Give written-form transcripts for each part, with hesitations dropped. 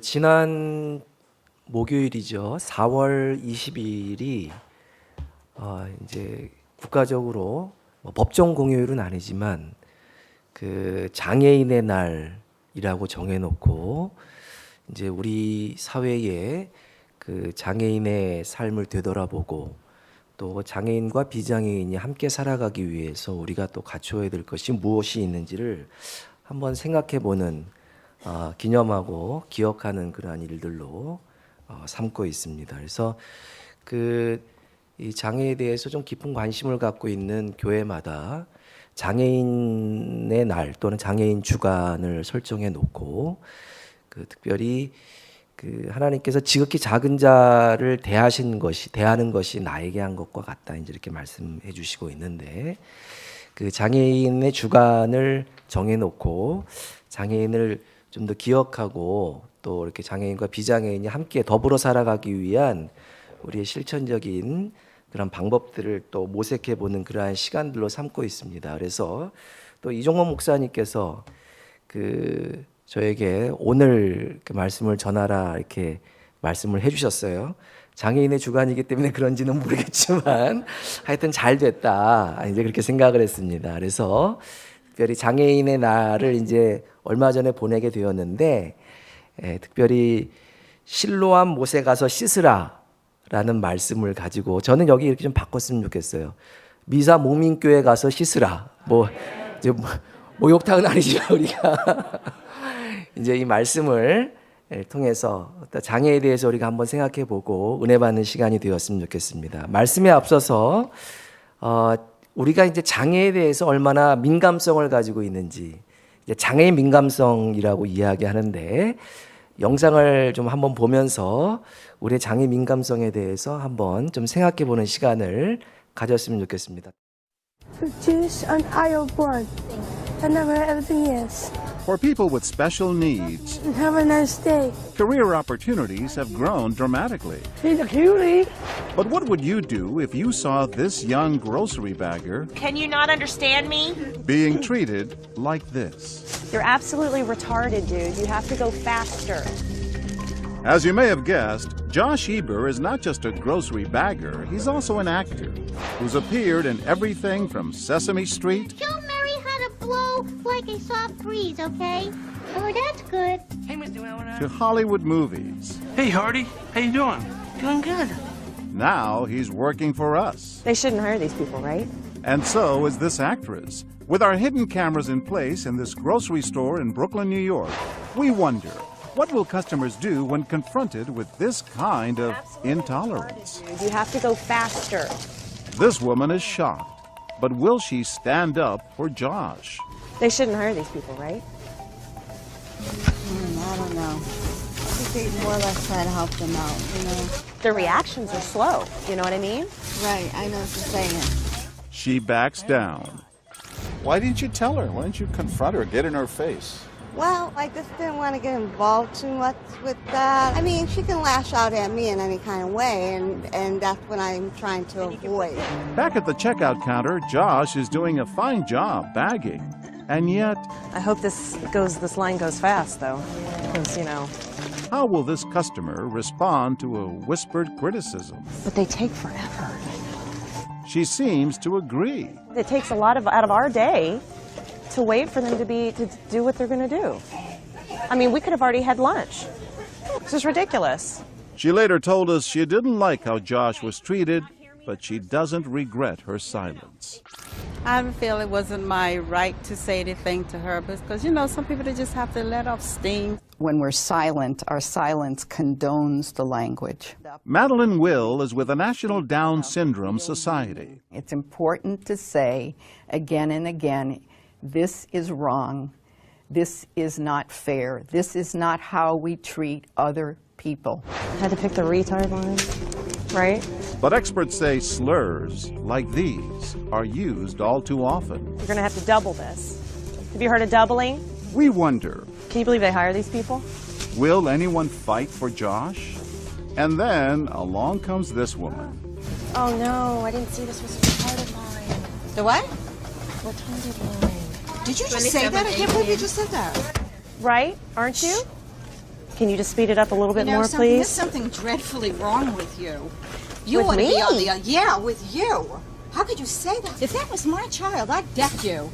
지난 목요일이죠. 4월 22일이 이제 국가적으로 법정 공휴일은 아니지만 그 장애인의 날이라고 정해놓고 이제 우리 사회에 그 장애인의 삶을 되돌아보고 또 장애인과 비장애인이 함께 살아가기 위해서 우리가 또 갖춰야 될 것이 무엇이 있는지를 한번 생각해보는 기념하고 기억하는 그러한 일들로 삼고 있습니다. 그래서 이 장애에 대해서 좀 깊은 관심을 갖고 있는 교회마다 장애인의 날 또는 장애인 주간을 설정해 놓고 특별히 하나님께서 지극히 작은 자를 대하는 것이 나에게 한 것과 같다 이제 이렇게 말씀해 주시고 있는데 장애인의 주간을 정해 놓고 장애인을 좀 더 기억하고 또 이렇게 장애인과 비장애인이 함께 더불어 살아가기 위한 우리의 실천적인 그런 방법들을 또 모색해 보는 그러한 시간들로 삼고 있습니다. 그래서 또 이종범 목사님께서 저에게 오늘 말씀을 전하라 이렇게 말씀을 해주셨어요. 장애인의 주간이기 때문에 그런지는 모르겠지만 하여튼 잘 됐다 이제 그렇게 생각을 했습니다. 그래서 특별히 장애인의 날을 이제 얼마 전에 보내게 되었는데 특별히 실로암 못에 가서 씻으라라는 말씀을 가지고 저는 여기 이렇게 좀 바꿨으면 좋겠어요. 미사 목민교회 가서 씻으라. 목욕탕은 아니지만 우리가 이제 이 말씀을 통해서 장애에 대해서 우리가 한번 생각해보고 은혜 받는 시간이 되었으면 좋겠습니다. 말씀에 앞서서 우리가 이제 장애에 대해서 얼마나 민감성을 가지고 있는지 장애의 민감성이라고 이야기하는데 영상을 좀 한번 보면서 우리의 장애 민감성에 대해서 한번 좀 생각해보는 시간을 가졌으면 좋겠습니다. Juice on aisle one. I never everything is. For people with special needs, Have a nice day. career opportunities have grown dramatically. He's a cutie. But what would you do if you saw this young grocery bagger Can you not understand me? being treated like this? You're absolutely retarded, dude. You have to go faster. As you may have guessed, Josh Eber is not just a grocery bagger, he's also an actor who's appeared in everything from Sesame Street Show Mary how to blow like a soft breeze, okay? Oh, that's good. to Hollywood movies. Hey, Hardy. How you doing? Doing good. Now he's working for us. They shouldn't hire these people, right? And so is this actress. With our hidden cameras in place in this grocery store in Brooklyn, New York, we wonder, what will customers do when confronted with this kind of intolerance? Dude, you have to go faster. This woman is shocked, but will she stand up for Josh? They shouldn't hire these people, right? I don't know. I think they more or less try to help them out, you know? Their reactions are slow. You know what I mean? Right, I know what you're saying. She backs down. Why didn't you tell her? Why didn't you confront her, get in her face? Well, I just didn't want to get involved too much with that. I mean, she can lash out at me in any kind of way, and that's what I'm trying to avoid. Back at the checkout counter, Josh is doing a fine job bagging. And yet, I hope this line goes fast, though. Because, you know. how will this customer respond to a whispered criticism? But they take forever. She seems to agree. It takes a lot out of our day to wait for them to do what they're going to do. I mean, we could have already had lunch. This is ridiculous. She later told us she didn't like how Josh was treated, but she doesn't regret her silence. I feel it wasn't my right to say anything to her because, you know, some people they just have to let off steam. When we're silent, our silence condones the language. Madeline Will is with the National Down Syndrome Society. It's important to say again and again, this is wrong. This is not fair. This is not how we treat other people. Had to pick the retard line, right? But experts say slurs like these are used all too often. You're going to have to double this. Have you heard of doubling? We wonder, Can you believe they hire these people? will anyone fight for Josh? And then along comes this woman. Oh no, I didn't see this was a retarded line. The what? Retarded line. Did you just say that? I can't believe you just said that. Right? Aren't you? Can you just speed it up a little bit more, There's please? something dreadfully wrong with you. You With ought to me? be on the yeah, with you. How could you say that? If that was my child, I'd deck you.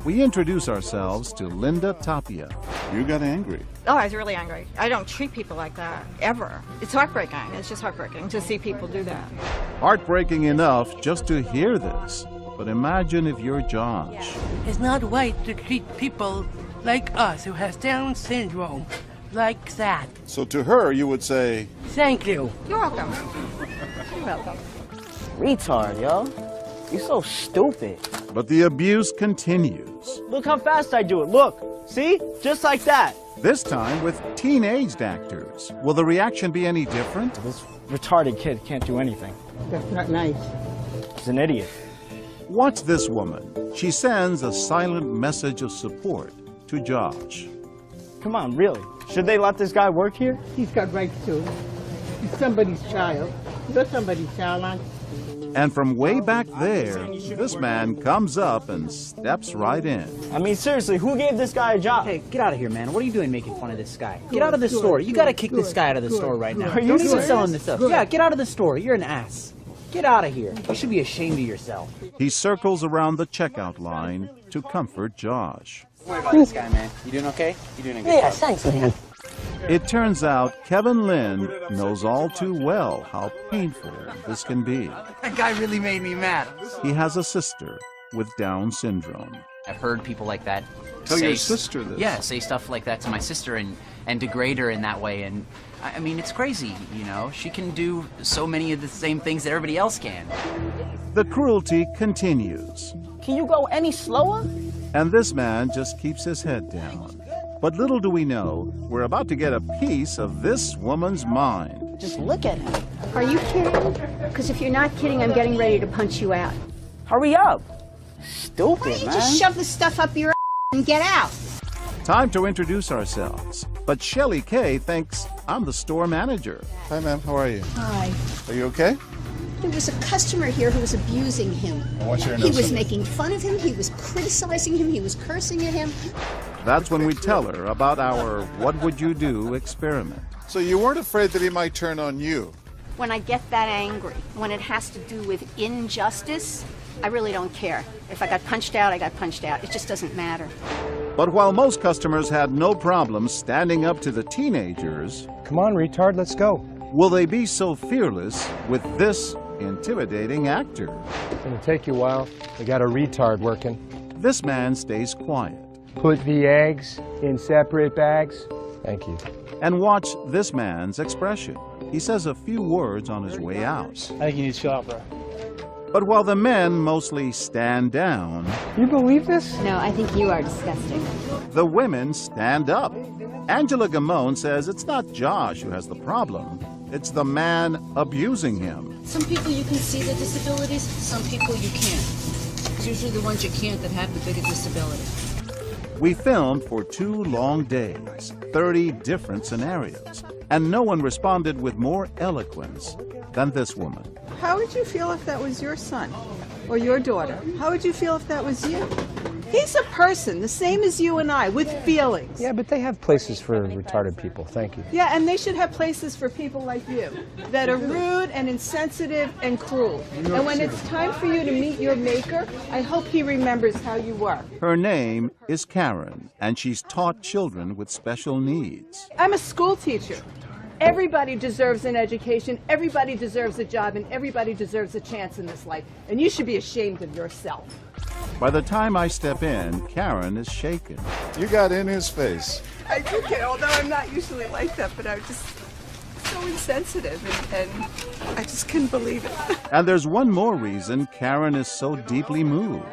We introduce ourselves to Linda Tapia. You got angry. Oh, I was really angry. I don't treat people like that, ever. It's heartbreaking. It's just heartbreaking to see people do that. Heartbreaking enough just to hear this. But imagine if you're Josh. It's not right to treat people like us who has Down syndrome like that. So to her, you would say, Thank you. You're welcome. You're welcome. Retard, yo. You're so stupid. But the abuse continues. Look how fast I do it. Look. See? Just like that. This time with teenaged actors. Will the reaction be any different? This retarded kid can't do anything. That's not nice. He's an idiot. Watch this woman. She sends a silent message of support to Josh. Come on, really? Should they let this guy work here? He's got rights to. He's somebody's child. You're somebody's child, aren't you? And from way back there, this man comes up and steps right in. I mean, seriously, who gave this guy a job? Hey, get out of here, man. What are you doing making fun of this guy? Get out of the store. You gotta kick this guy out of the store right now. Are you Don't even serious? selling this stuff. Yeah, get out of the store. You're an ass. Get out of here. You should be ashamed of yourself. He circles around the checkout line to comfort Josh. Don't worry about this guy, man. You doing okay? You doing a good job? Thanks, man. It turns out Kevin Lynn knows all too well how painful this can be. That guy really made me mad. He has a sister with Down syndrome. I've heard people like that Tell say your sister this. Yeah, say stuff like that to my sister and degrade her in that way. And I mean, it's crazy, you know. She can do so many of the same things that everybody else can. The cruelty continues. Can you go any slower? And this man just keeps his head down. But little do we know, we're about to get a piece of this woman's mind. Just look at him. Are you kidding? Because if you're not kidding, I'm getting ready to punch you out. Hurry up. Stupid, Why don't you man. just shove the stuff up your and get out? Time to introduce ourselves. But Shelly Kay thinks I'm the store manager. Hi, ma'am. How are you? Hi. Are you okay? There was a customer here who was abusing him. I want you to know He was something. making fun of him. He was criticizing him. He was cursing at him. That's when we tell her about our What Would You Do experiment. So you weren't afraid that he might turn on you? When I get that angry, when it has to do with injustice, I really don't care. If I got punched out, I got punched out. It just doesn't matter. But while most customers had no problem standing up to the teenagers, come on, retard, let's go. Will they be so fearless with this intimidating actor? It's gonna take you a while. They got a retard working. This man stays quiet. Put the eggs in separate bags. Thank you. And watch this man's expression. He says a few words on his way out. I think you need to chill out, bro. But while the men mostly stand down, You believe this? No, I think you are disgusting. the women stand up. Angela Gamone says it's not Josh who has the problem. It's the man abusing him. Some people you can see the disabilities, some people you can't. It's usually the ones you can't that have the bigger disability. We filmed for 2 long days, 30 different scenarios, and no one responded with more eloquence than this woman. How would you feel if that was your son or your daughter? How would you feel if that was you? He's a person, the same as you and I, with feelings. Yeah, but they have places for retarded people. Thank you. Yeah, and they should have places for people like you that are rude and insensitive and cruel. And when it's time for you to meet your maker, I hope he remembers how you were. Her name is Karen, and she's taught children with special needs. I'm a school teacher. Everybody deserves an education, everybody deserves a job, and everybody deserves a chance in this life. And you should be ashamed of yourself. By the time I step in, Karen is shaken. You got in his face. I do care, although I'm not usually like that, but I'm just so insensitive, and I just couldn't believe it. And there's one more reason Karen is so deeply moved.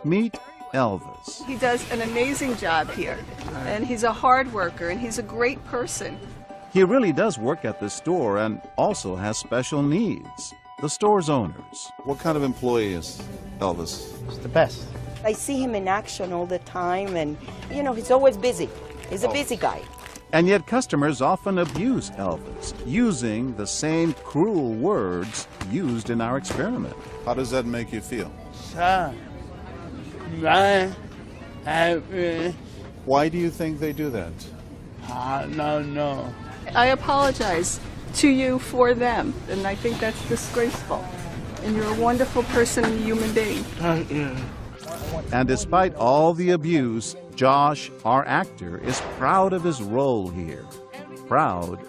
Meet Elvis. He does an amazing job here, and he's a hard worker, and he's a great person. He really does work at the store and also has special needs. The store's owners. What kind of employee is Elvis? He's the best. I see him in action all the time, and, you know, he's always busy. He's a busy guy. And yet customers often abuse Elvis, using the same cruel words used in our experiment. How does that make you feel? Why do you think they do that? No. I apologize to you for them, and I think that's disgraceful. And you're a wonderful person and human being. And despite all the abuse, Josh, our actor, is proud of his role here. Proud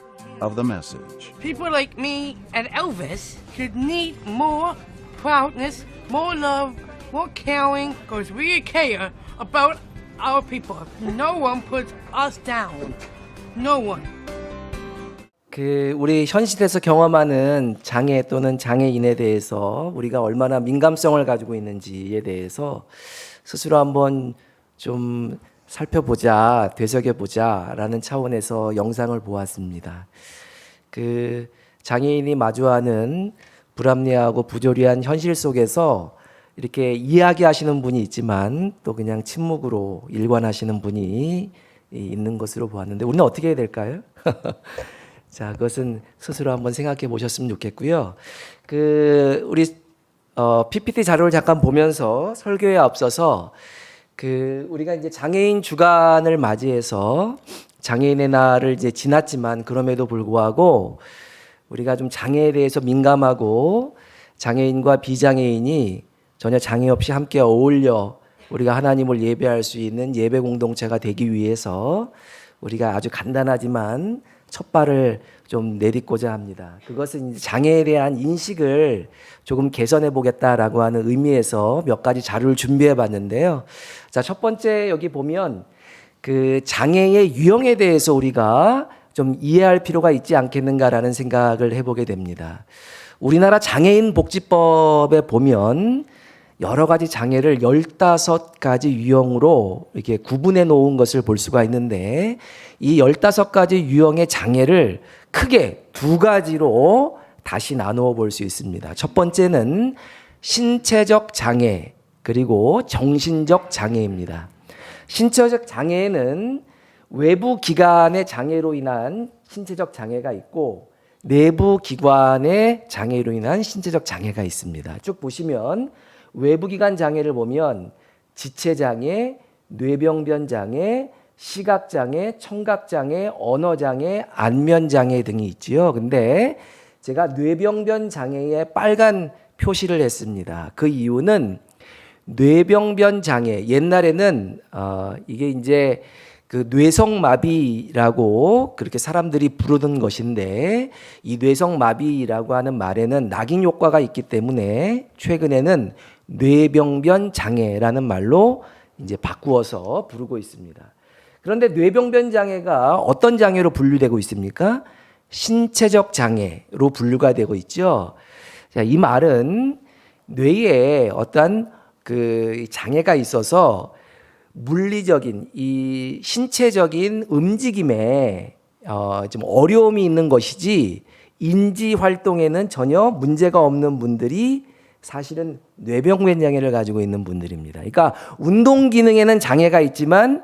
of the message. People like me and Elvis should need more proudness, more love, more caring, because we care about our people. No one puts us down. No one. 우리 현실에서 경험하는 장애 또는 장애인에 대해서 우리가 얼마나 민감성을 가지고 있는지에 대해서 스스로 한번 좀 살펴보자, 되새겨보자라는 차원에서 영상을 보았습니다. 장애인이 마주하는 불합리하고 부조리한 현실 속에서 이렇게 이야기하시는 분이 있지만 또 그냥 침묵으로 일관하시는 분이 있는 것으로 보았는데 우리는 어떻게 해야 될까요? 자, 그것은 스스로 한번 생각해 보셨으면 좋겠고요. 우리 PPT 자료를 잠깐 보면서 설교에 앞서서 우리가 이제 장애인 주간을 맞이해서 장애인의 날을 이제 지났지만 그럼에도 불구하고 우리가 좀 장애에 대해서 민감하고 장애인과 비장애인이 전혀 장애 없이 함께 어울려 우리가 하나님을 예배할 수 있는 예배 공동체가 되기 위해서 우리가 아주 간단하지만 첫 발을 좀 내딛고자 합니다. 그것은 장애에 대한 인식을 조금 개선해 보겠다라고 하는 의미에서 몇 가지 자료를 준비해 봤는데요. 자, 첫 번째 여기 보면 장애의 유형에 대해서 우리가 좀 이해할 필요가 있지 않겠는가라는 생각을 해보게 됩니다. 우리나라 장애인 복지법에 보면 여러 가지 장애를 15가지 유형으로 이렇게 구분해 놓은 것을 볼 수가 있는데 이 15가지 유형의 장애를 크게 두 가지로 다시 나누어 볼 수 있습니다. 첫 번째는 신체적 장애 그리고 정신적 장애입니다. 신체적 장애에는 외부 기관의 장애로 인한 신체적 장애가 있고 내부 기관의 장애로 인한 신체적 장애가 있습니다. 쭉 보시면 외부 기관 장애를 보면 지체장애, 뇌병변장애, 시각장애, 청각장애, 언어장애, 안면장애 등이 있지요. 근데 제가 뇌병변장애에 빨간 표시를 했습니다. 그 이유는 뇌병변장애, 옛날에는 이게 이제 뇌성마비라고 그렇게 사람들이 부르던 것인데 이 뇌성마비라고 하는 말에는 낙인 효과가 있기 때문에 최근에는 뇌병변 장애라는 말로 이제 바꾸어서 부르고 있습니다. 그런데 뇌병변 장애가 어떤 장애로 분류되고 있습니까? 신체적 장애로 분류가 되고 있죠. 자, 이 말은 뇌에 어떤 장애가 있어서 물리적인 이 신체적인 움직임에 좀 어려움이 있는 것이지 인지 활동에는 전혀 문제가 없는 분들이 사실은 뇌병변 장애를 가지고 있는 분들입니다. 그러니까 운동 기능에는 장애가 있지만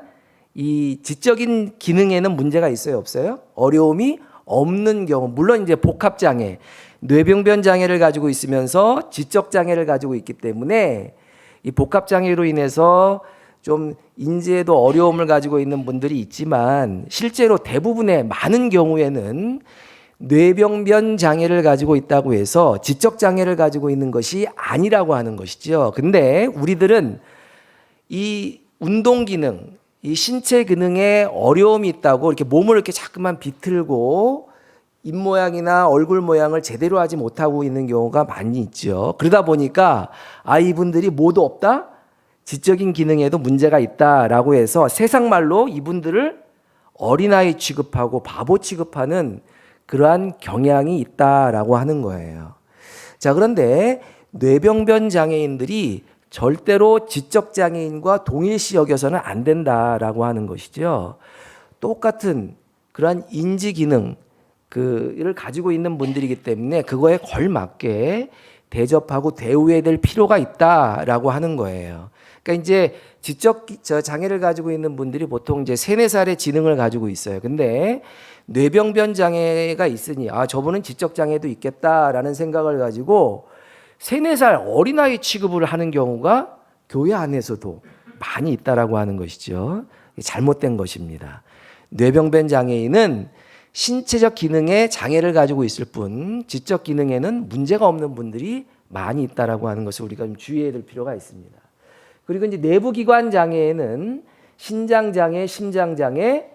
이 지적인 기능에는 문제가 있어요, 없어요? 어려움이 없는 경우, 물론 이제 복합 장애, 뇌병변 장애를 가지고 있으면서 지적 장애를 가지고 있기 때문에 이 복합 장애로 인해서 좀 인지에도 어려움을 가지고 있는 분들이 있지만 실제로 대부분의 많은 경우에는 뇌병변 장애를 가지고 있다고 해서 지적 장애를 가지고 있는 것이 아니라고 하는 것이죠. 근데 우리들은 이 운동 기능, 이 신체 기능에 어려움이 있다고 이렇게 몸을 이렇게 자꾸만 비틀고 입 모양이나 얼굴 모양을 제대로 하지 못하고 있는 경우가 많이 있죠. 그러다 보니까 이분들이 모두 없다? 지적인 기능에도 문제가 있다라고 해서 세상 말로 이분들을 어린아이 취급하고 바보 취급하는 그러한 경향이 있다라고 하는 거예요. 자, 그런데 뇌병변 장애인들이 절대로 지적 장애인과 동일시 여겨서는 안 된다라고 하는 것이죠. 똑같은 그러한 인지 기능 를 가지고 있는 분들이기 때문에 그거에 걸맞게 대접하고 대우해야 될 필요가 있다라고 하는 거예요. 그러니까 이제 지적 장애를 가지고 있는 분들이 보통 이제 3, 4살의 지능을 가지고 있어요. 근데 뇌병변 장애가 있으니 저분은 지적 장애도 있겠다라는 생각을 가지고 3, 4살 어린아이 취급을 하는 경우가 교회 안에서도 많이 있다라고 하는 것이죠. 잘못된 것입니다. 뇌병변 장애인은 신체적 기능에 장애를 가지고 있을 뿐 지적 기능에는 문제가 없는 분들이 많이 있다라고 하는 것을 우리가 좀 주의해야 될 필요가 있습니다. 그리고 이제 내부기관 장애에는 신장 장애, 심장 장애,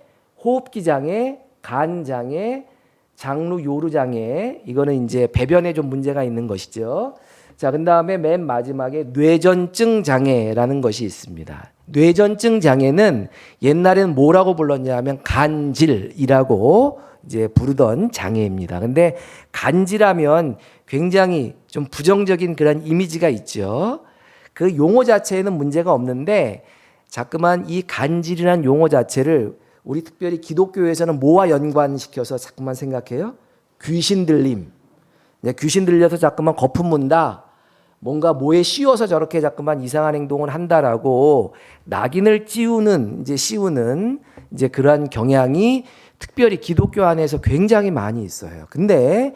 호흡기 장애, 간 장애, 장루 요루 장애, 이거는 이제 배변에 좀 문제가 있는 것이죠. 자, 그다음에 맨 마지막에 뇌전증 장애라는 것이 있습니다. 뇌전증 장애는 옛날에는 뭐라고 불렀냐면 간질이라고 이제 부르던 장애입니다. 근데 간질하면 굉장히 좀 부정적인 그런 이미지가 있죠. 그 용어 자체에는 문제가 없는데 자꾸만 이 간질이라는 용어 자체를 우리 특별히 기독교에서는 뭐와 연관시켜서 자꾸만 생각해요? 귀신 들림. 귀신 들려서 자꾸만 거품 문다. 뭔가 뭐에 씌워서 저렇게 자꾸만 이상한 행동을 한다라고 낙인을 씌우는 이제 그러한 경향이 특별히 기독교 안에서 굉장히 많이 있어요. 근데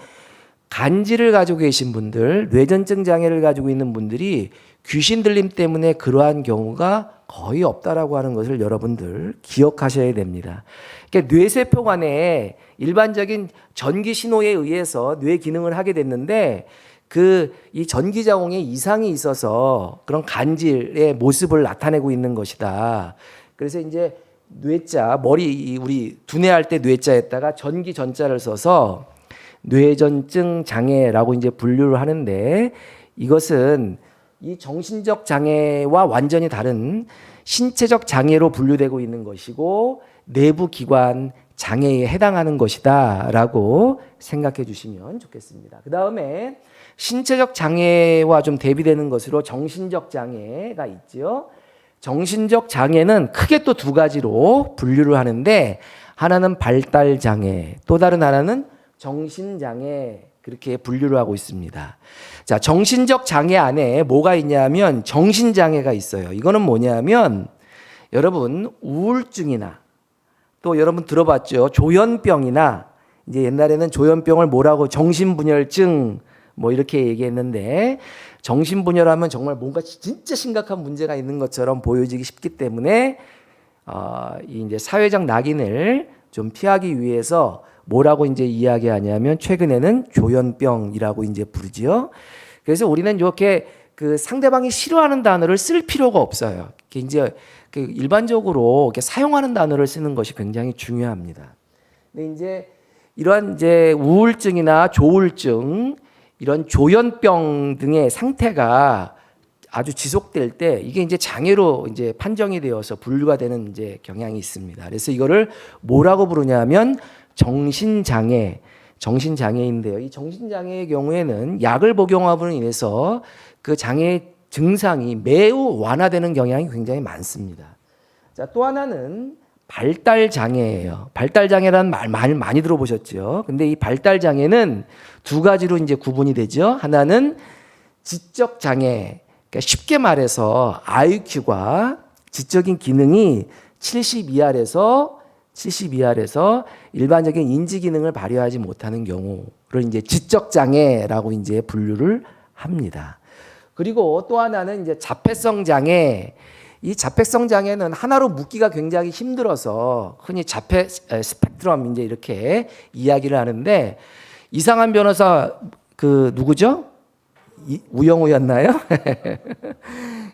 간질을 가지고 계신 분들, 뇌전증 장애를 가지고 있는 분들이 귀신 들림 때문에 그러한 경우가 거의 없다라고 하는 것을 여러분들 기억하셔야 됩니다. 그러니까 뇌세포관에 일반적인 전기 신호에 의해서 뇌 기능을 하게 됐는데 이 전기 자궁에 이상이 있어서 그런 간질의 모습을 나타내고 있는 것이다. 그래서 이제 뇌자, 머리 우리 두뇌할 때 뇌자에다가 전기 전자를 써서 뇌전증 장애라고 이제 분류를 하는데 이것은 이 정신적 장애와 완전히 다른 신체적 장애로 분류되고 있는 것이고 내부 기관 장애에 해당하는 것이다라고 생각해 주시면 좋겠습니다. 그다음에 신체적 장애와 좀 대비되는 것으로 정신적 장애가 있죠. 정신적 장애는 크게 또 두 가지로 분류를 하는데 하나는 발달 장애, 또 다른 하나는 정신 장애 그렇게 분류를 하고 있습니다. 자, 정신적 장애 안에 뭐가 있냐면 정신 장애가 있어요. 이거는 뭐냐면 여러분 우울증이나 또 여러분 들어봤죠? 조현병이나 이제 옛날에는 조현병을 뭐라고 정신분열증 뭐 이렇게 얘기했는데 정신분열하면 정말 뭔가 진짜 심각한 문제가 있는 것처럼 보여지기 쉽기 때문에 이제 사회적 낙인을 좀 피하기 위해서 뭐라고 이제 이야기하냐면 최근에는 조현병이라고 이제 부르지요. 그래서 우리는 이렇게 그 상대방이 싫어하는 단어를 쓸 필요가 없어요. 이제 그 일반적으로 이렇게 사용하는 단어를 쓰는 것이 굉장히 중요합니다. 근데 이제 이러한 이제 우울증이나 조울증 이런 조현병 등의 상태가 아주 지속될 때 이게 이제 장애로 이제 판정이 되어서 분류가 되는 이제 경향이 있습니다. 그래서 이거를 뭐라고 부르냐면 정신장애인데요. 이 정신장애의 경우에는 약을 복용함으로 인해서 그 장애 증상이 매우 완화되는 경향이 굉장히 많습니다. 자, 또 하나는 발달장애예요. 발달장애라는 말 많이 들어보셨죠? 근데 이 발달장애는 두 가지로 이제 구분이 되죠. 하나는 지적장애, 그러니까 쉽게 말해서 IQ가 지적인 기능이 70 이하에서 일반적인 인지 기능을 발휘하지 못하는 경우를 이제 지적 장애라고 이제 분류를 합니다. 그리고 또 하나는 이제 자폐성 장애. 이 자폐성 장애는 하나로 묶기가 굉장히 힘들어서 흔히 자폐 스펙트럼 이제 이렇게 이야기를 하는데 이상한 변호사 그 누구죠? 우영우였나요?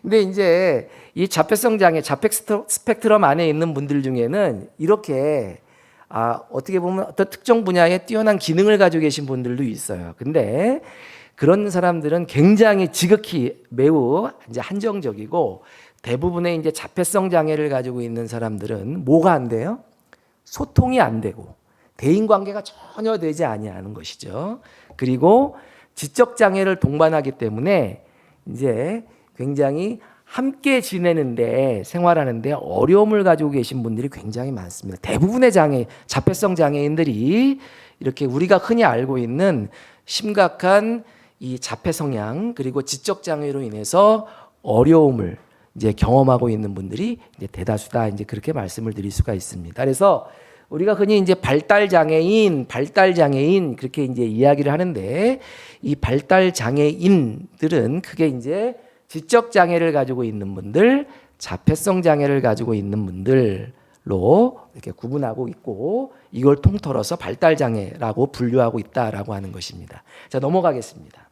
근데 이제 이 자폐성 장애, 자폐 스펙트럼 안에 있는 분들 중에는 이렇게 어떻게 보면 어떤 특정 분야에 뛰어난 기능을 가지고 계신 분들도 있어요. 근데 그런 사람들은 굉장히 지극히 매우 이제 한정적이고 대부분의 이제 자폐성 장애를 가지고 있는 사람들은 뭐가 안 돼요? 소통이 안 되고 대인 관계가 전혀 되지 아니하는 것이죠. 그리고 지적 장애를 동반하기 때문에 이제 굉장히 함께 지내는데 생활하는데 어려움을 가지고 계신 분들이 굉장히 많습니다. 대부분의 자폐성 장애인들이 이렇게 우리가 흔히 알고 있는 심각한 이 자폐 성향 그리고 지적 장애로 인해서 어려움을 이제 경험하고 있는 분들이 이제 대다수다 이제 그렇게 말씀을 드릴 수가 있습니다. 그래서 우리가 흔히 이제 발달 장애인 그렇게 이제 이야기를 하는데 이 발달 장애인들은 크게 이제 지적 장애를 가지고 있는 분들, 자폐성 장애를 가지고 있는 분들로 이렇게 구분하고 있고 이걸 통틀어서 발달장애라고 분류하고 있다라고 하는 것입니다. 자, 넘어가겠습니다.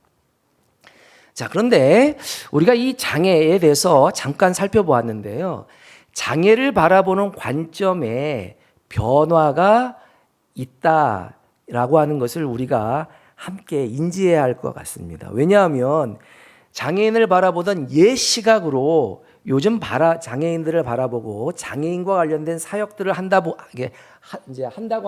자, 그런데 우리가 이 장애에 대해서 잠깐 살펴보았는데요. 장애를 바라보는 관점에 변화가 있다라고 하는 것을 우리가 함께 인지해야 할 것 같습니다. 왜냐하면 장애인을 바라보던 옛 시각으로 요즘 장애인들을 바라보고 장애인과 관련된 사역들을 한다고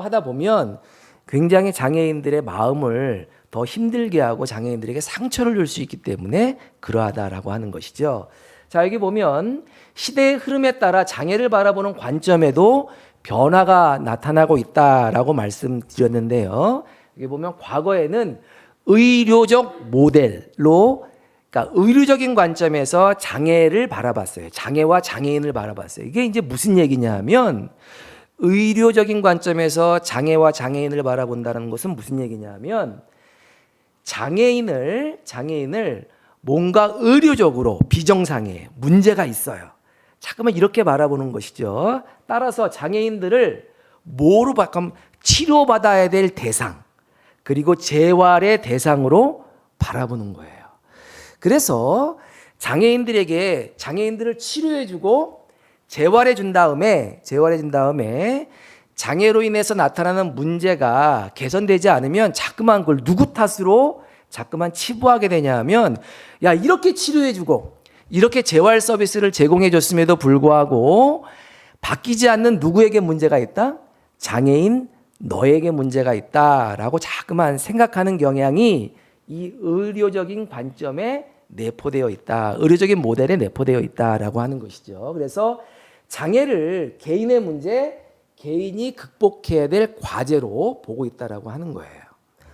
하다 보면 굉장히 장애인들의 마음을 더 힘들게 하고 장애인들에게 상처를 줄 수 있기 때문에 그러하다라고 하는 것이죠. 자, 여기 보면 시대의 흐름에 따라 장애를 바라보는 관점에도 변화가 나타나고 있다라고 말씀드렸는데요. 여기 보면 과거에는 의료적 모델로, 그러니까 의료적인 관점에서 장애를 바라봤어요. 장애와 장애인을 바라봤어요. 이게 이제 무슨 얘기냐 하면 의료적인 관점에서 장애와 장애인을 바라본다는 것은 무슨 얘기냐 하면 장애인을 뭔가 의료적으로 비정상해, 문제가 있어요. 자꾸만 이렇게 바라보는 것이죠. 따라서 장애인들을 뭐로 치료받아야 될 대상, 그리고 재활의 대상으로 바라보는 거예요. 그래서 장애인들을 치료해주고 재활해준 다음에 장애로 인해서 나타나는 문제가 개선되지 않으면 자꾸만 그걸 누구 탓으로 자꾸만 치부하게 되냐 하면, 야, 이렇게 치료해주고 이렇게 재활 서비스를 제공해줬음에도 불구하고 바뀌지 않는 누구에게 문제가 있다? 장애인 너에게 문제가 있다라고 자꾸만 생각하는 경향이 이 의료적인 관점에 내포되어 있다. 의료적인 모델에 내포되어 있다라고 하는 것이죠. 그래서 장애를 개인의 문제, 개인이 극복해야 될 과제로 보고 있다라고 하는 거예요.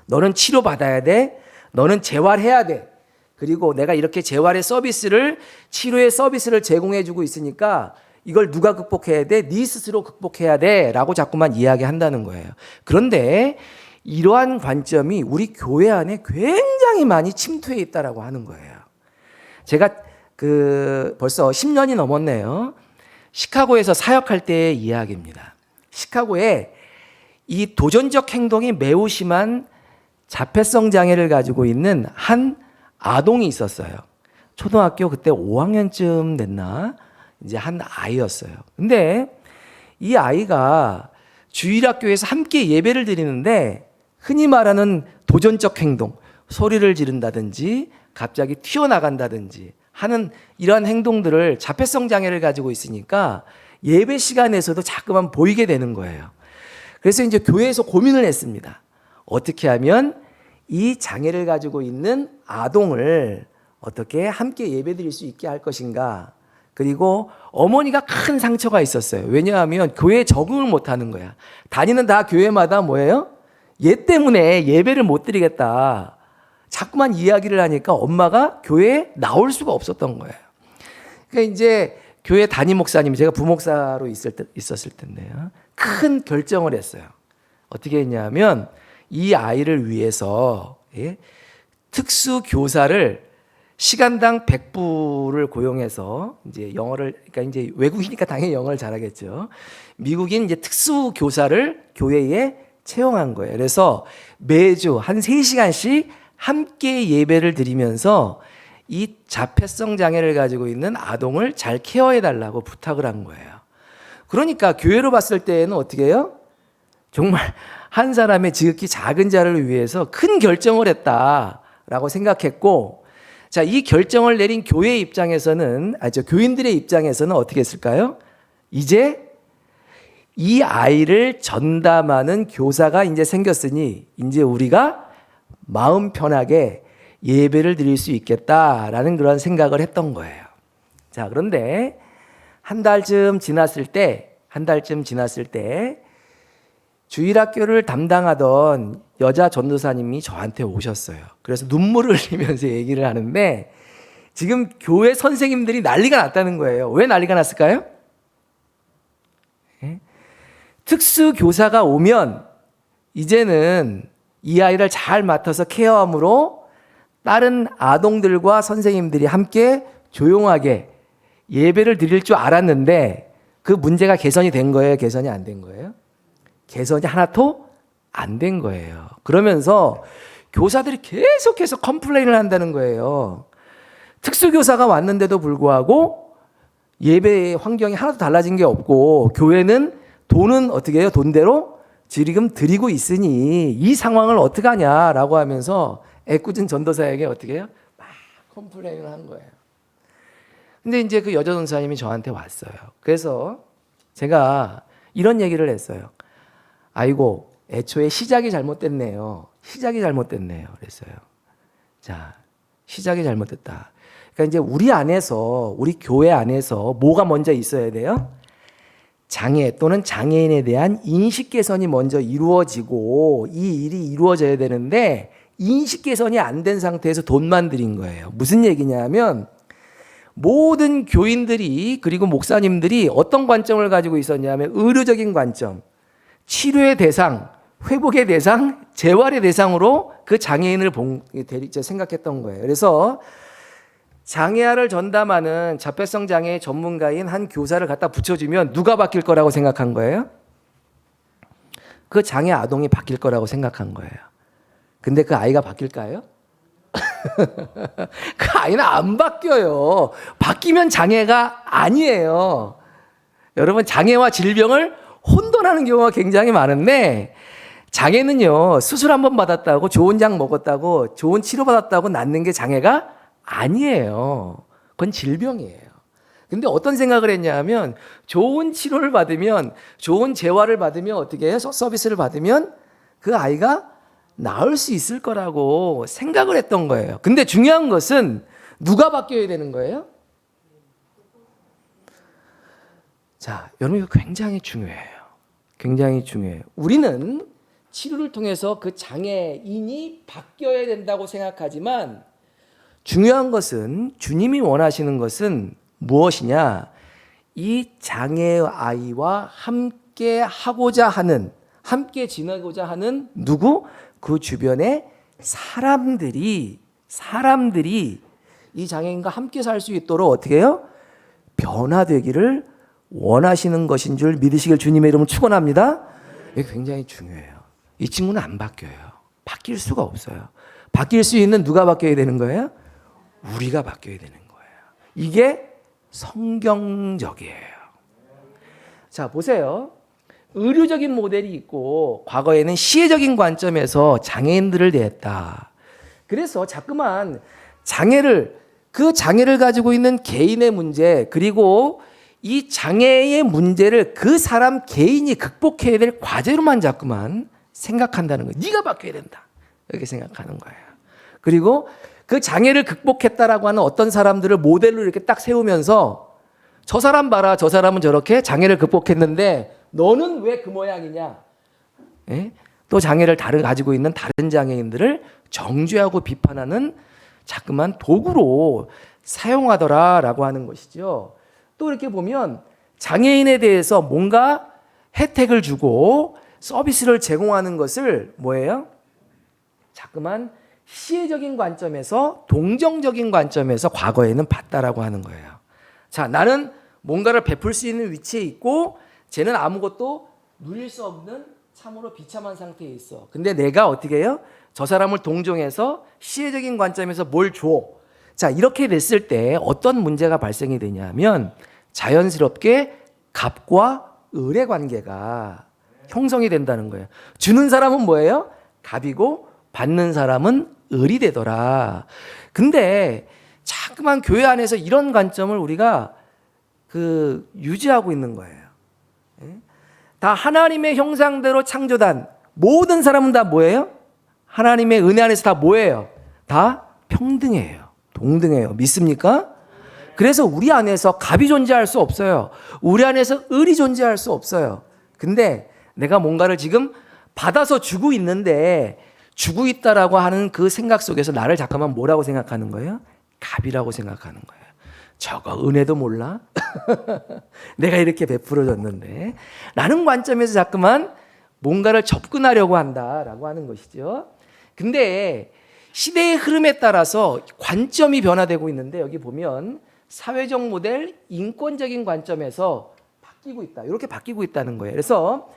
너는 치료받아야 돼. 너는 재활해야 돼. 그리고 내가 이렇게 재활의 치료의 서비스를 제공해주고 있으니까 이걸 누가 극복해야 돼? 네 스스로 극복해야 돼. 라고 자꾸만 이야기한다는 거예요. 그런데 이러한 관점이 우리 교회 안에 굉장히 많이 침투해 있다라고 하는 거예요. 제가 벌써 10년이 넘었네요. 시카고에서 사역할 때의 이야기입니다. 시카고에 이 도전적 행동이 매우 심한 자폐성 장애를 가지고 있는 한 아동이 있었어요. 초등학교 그때 5학년쯤 됐나? 이제 한 아이였어요. 근데 이 아이가 주일학교에서 함께 예배를 드리는데 흔히 말하는 도전적 행동, 소리를 지른다든지 갑자기 튀어나간다든지 하는 이러한 행동들을 자폐성 장애를 가지고 있으니까 예배 시간에서도 자꾸만 보이게 되는 거예요. 그래서 이제 교회에서 고민을 했습니다. 어떻게 하면 이 장애를 가지고 있는 아동을 어떻게 함께 예배 드릴 수 있게 할 것인가. 그리고 어머니가 큰 상처가 있었어요. 왜냐하면 교회에 적응을 못하는 거야. 다니는 다 교회마다 뭐예요? 얘 때문에 예배를 못 드리겠다. 자꾸만 이야기를 하니까 엄마가 교회에 나올 수가 없었던 거예요. 그러니까 이제 교회 담임 목사님, 제가 부목사로 있었을 텐데요. 큰 결정을 했어요. 어떻게 했냐면 이 아이를 위해서 특수 교사를 시간당 100불을 고용해서 이제 그러니까 이제 외국이니까 당연히 영어를 잘하겠죠. 미국인 이제 특수 교사를 교회에 채용한 거예요. 그래서 매주 한 3시간씩 함께 예배를 드리면서 이 자폐성 장애를 가지고 있는 아동을 잘 케어해 달라고 부탁을 한 거예요. 그러니까 교회로 봤을 때에는 어떻게 해요? 정말 한 사람의 지극히 작은 자를 위해서 큰 결정을 했다라고 생각했고, 자, 이 결정을 내린 교회의 입장에서는, 교인들의 입장에서는 어떻게 했을까요? 이제 이 아이를 전담하는 교사가 이제 생겼으니 이제 우리가 마음 편하게 예배를 드릴 수 있겠다라는 그런 생각을 했던 거예요. 자, 그런데 한 달쯤 지났을 때 주일학교를 담당하던 여자 전도사님이 저한테 오셨어요. 그래서 눈물을 흘리면서 얘기를 하는데 지금 교회 선생님들이 난리가 났다는 거예요. 왜 난리가 났을까요? 특수 교사가 오면 이제는 이 아이를 잘 맡아서 케어함으로 다른 아동들과 선생님들이 함께 조용하게 예배를 드릴 줄 알았는데 그 문제가 개선이 된 거예요? 개선이 안 된 거예요? 개선이 하나도 안 된 거예요. 그러면서 교사들이 계속해서 컴플레인을 한다는 거예요. 특수교사가 왔는데도 불구하고 예배 환경이 하나도 달라진 게 없고 교회는 돈은 어떻게 해요? 돈대로 지금 드리고 있으니 이 상황을 어떻게 하냐라고 하면서 애꿎은 전도사에게 어떻게 해요? 막 컴플레인을 한 거예요. 근데 이제 그 여자 전도사님이 저한테 왔어요. 그래서 제가 이런 얘기를 했어요. 아이고, 애초에 시작이 잘못됐네요. 시작이 잘못됐네요. 그랬어요. 자, 시작이 잘못됐다. 그러니까 이제 우리 안에서, 우리 교회 안에서 뭐가 먼저 있어야 돼요? 장애 또는 장애인에 대한 인식 개선이 먼저 이루어지고 이 일이 이루어져야 되는데 인식 개선이 안 된 상태에서 돈만 들인 거예요. 무슨 얘기냐면 모든 교인들이 그리고 목사님들이 어떤 관점을 가지고 있었냐면 의료적인 관점, 치료의 대상, 회복의 대상, 재활의 대상으로 그 장애인을 생각했던 거예요. 그래서 장애아를 전담하는 자폐성 장애 전문가인 한 교사를 갖다 붙여주면 누가 바뀔 거라고 생각한 거예요? 그 장애 아동이 바뀔 거라고 생각한 거예요. 근데 그 아이가 바뀔까요? 그 아이는 안 바뀌어요. 바뀌면 장애가 아니에요. 여러분, 장애와 질병을 혼돈하는 경우가 굉장히 많은데 장애는요, 수술 한번 받았다고 좋은 약 먹었다고 좋은 치료 받았다고 낫는 게 장애가 아니에요. 그건 질병이에요. 근데 어떤 생각을 했냐 하면 좋은 치료를 받으면 좋은 재활을 받으면 어떻게 해요? 서비스를 받으면 그 아이가 나을 수 있을 거라고 생각을 했던 거예요. 근데 중요한 것은 누가 바뀌어야 되는 거예요? 자, 여러분 이거 굉장히 중요해요. 굉장히 중요해요. 우리는 치료를 통해서 그 장애인이 바뀌어야 된다고 생각하지만 중요한 것은 주님이 원하시는 것은 무엇이냐? 이 장애 아이와 함께 하고자 하는, 함께 지내고자 하는 누구? 그 주변의 사람들이 이 장애인과 함께 살 수 있도록 어떻게 해요? 변화되기를 원하시는 것인 줄 믿으시길 주님의 이름으로 축원합니다. 이게 굉장히 중요해요. 이 친구는 안 바뀌어요. 바뀔 수가 없어요. 바뀔 수 있는 누가 바뀌어야 되는 거예요? 우리가 바뀌어야 되는 거예요. 이게 성경적이에요. 자, 보세요. 의료적인 모델이 있고 과거에는 시혜적인 관점에서 장애인들을 대했다. 그래서 자꾸만 그 장애를 가지고 있는 개인의 문제, 그리고 이 장애의 문제를 그 사람 개인이 극복해야 될 과제로만 자꾸만 생각한다는 거예요. 네가 바뀌어야 된다. 이렇게 생각하는 거예요. 그리고 그 장애를 극복했다라고 하는 어떤 사람들을 모델로 이렇게 딱 세우면서 저 사람 봐라, 저 사람은 저렇게 장애를 극복했는데 너는 왜 그 모양이냐? 예? 또 장애를 가지고 있는 다른 장애인들을 정죄하고 비판하는 자꾸만 도구로 사용하더라라고 하는 것이죠. 또 이렇게 보면 장애인에 대해서 뭔가 혜택을 주고 서비스를 제공하는 것을 뭐예요? 자꾸만 시혜적인 관점에서, 동정적인 관점에서 과거에는 봤다라고 하는 거예요. 자, 나는 뭔가를 베풀 수 있는 위치에 있고 쟤는 아무것도 누릴 수 없는 참으로 비참한 상태에 있어. 근데 내가 어떻게 해요? 저 사람을 동정해서 시혜적인 관점에서 뭘 줘. 자, 이렇게 됐을 때 어떤 문제가 발생이 되냐면 자연스럽게 갑과 을의 관계가 형성이 된다는 거예요. 주는 사람은 뭐예요? 갑이고 받는 사람은 을이 되더라. 근데 자꾸만 교회 안에서 이런 관점을 우리가 유지하고 있는 거예요. 다 하나님의 형상대로 창조된 모든 사람은 다 뭐예요? 하나님의 은혜 안에서 다 뭐예요? 다 평등해요. 동등해요. 믿습니까? 그래서 우리 안에서 갑이 존재할 수 없어요. 우리 안에서 을이 존재할 수 없어요. 근데 내가 뭔가를 지금 받아서 주고 있는데 주고 있다라고 하는 그 생각 속에서 나를 잠깐만 뭐라고 생각하는 거예요? 갑이라고 생각하는 거예요. 저거 은혜도 몰라? 내가 이렇게 베풀어줬는데 라는 관점에서 자꾸만 뭔가를 접근하려고 한다라고 하는 것이죠. 근데 시대의 흐름에 따라서 관점이 변화되고 있는데 여기 보면 사회적 모델, 인권적인 관점에서 바뀌고 있다. 이렇게 바뀌고 있다는 거예요. 그래서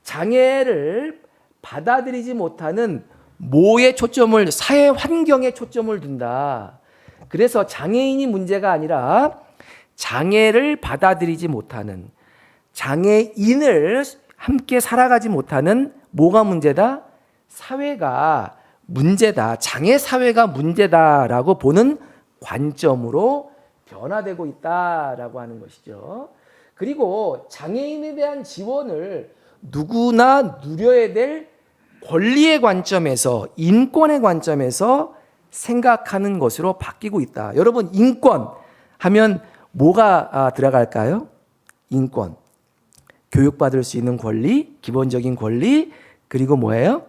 장애를 받아들이지 못하는 뭐에 초점을, 사회 환경에 초점을 둔다. 그래서 장애인이 문제가 아니라 장애를 받아들이지 못하는, 장애인을 함께 살아가지 못하는 뭐가 문제다? 사회가 문제다. 장애 사회가 문제다라고 보는 관점으로 변화되고 있다라고 하는 것이죠. 그리고 장애인에 대한 지원을 누구나 누려야 될 권리의 관점에서, 인권의 관점에서 생각하는 것으로 바뀌고 있다. 여러분, 인권 하면 뭐가 들어갈까요? 인권. 교육받을 수 있는 권리, 기본적인 권리, 그리고 뭐예요?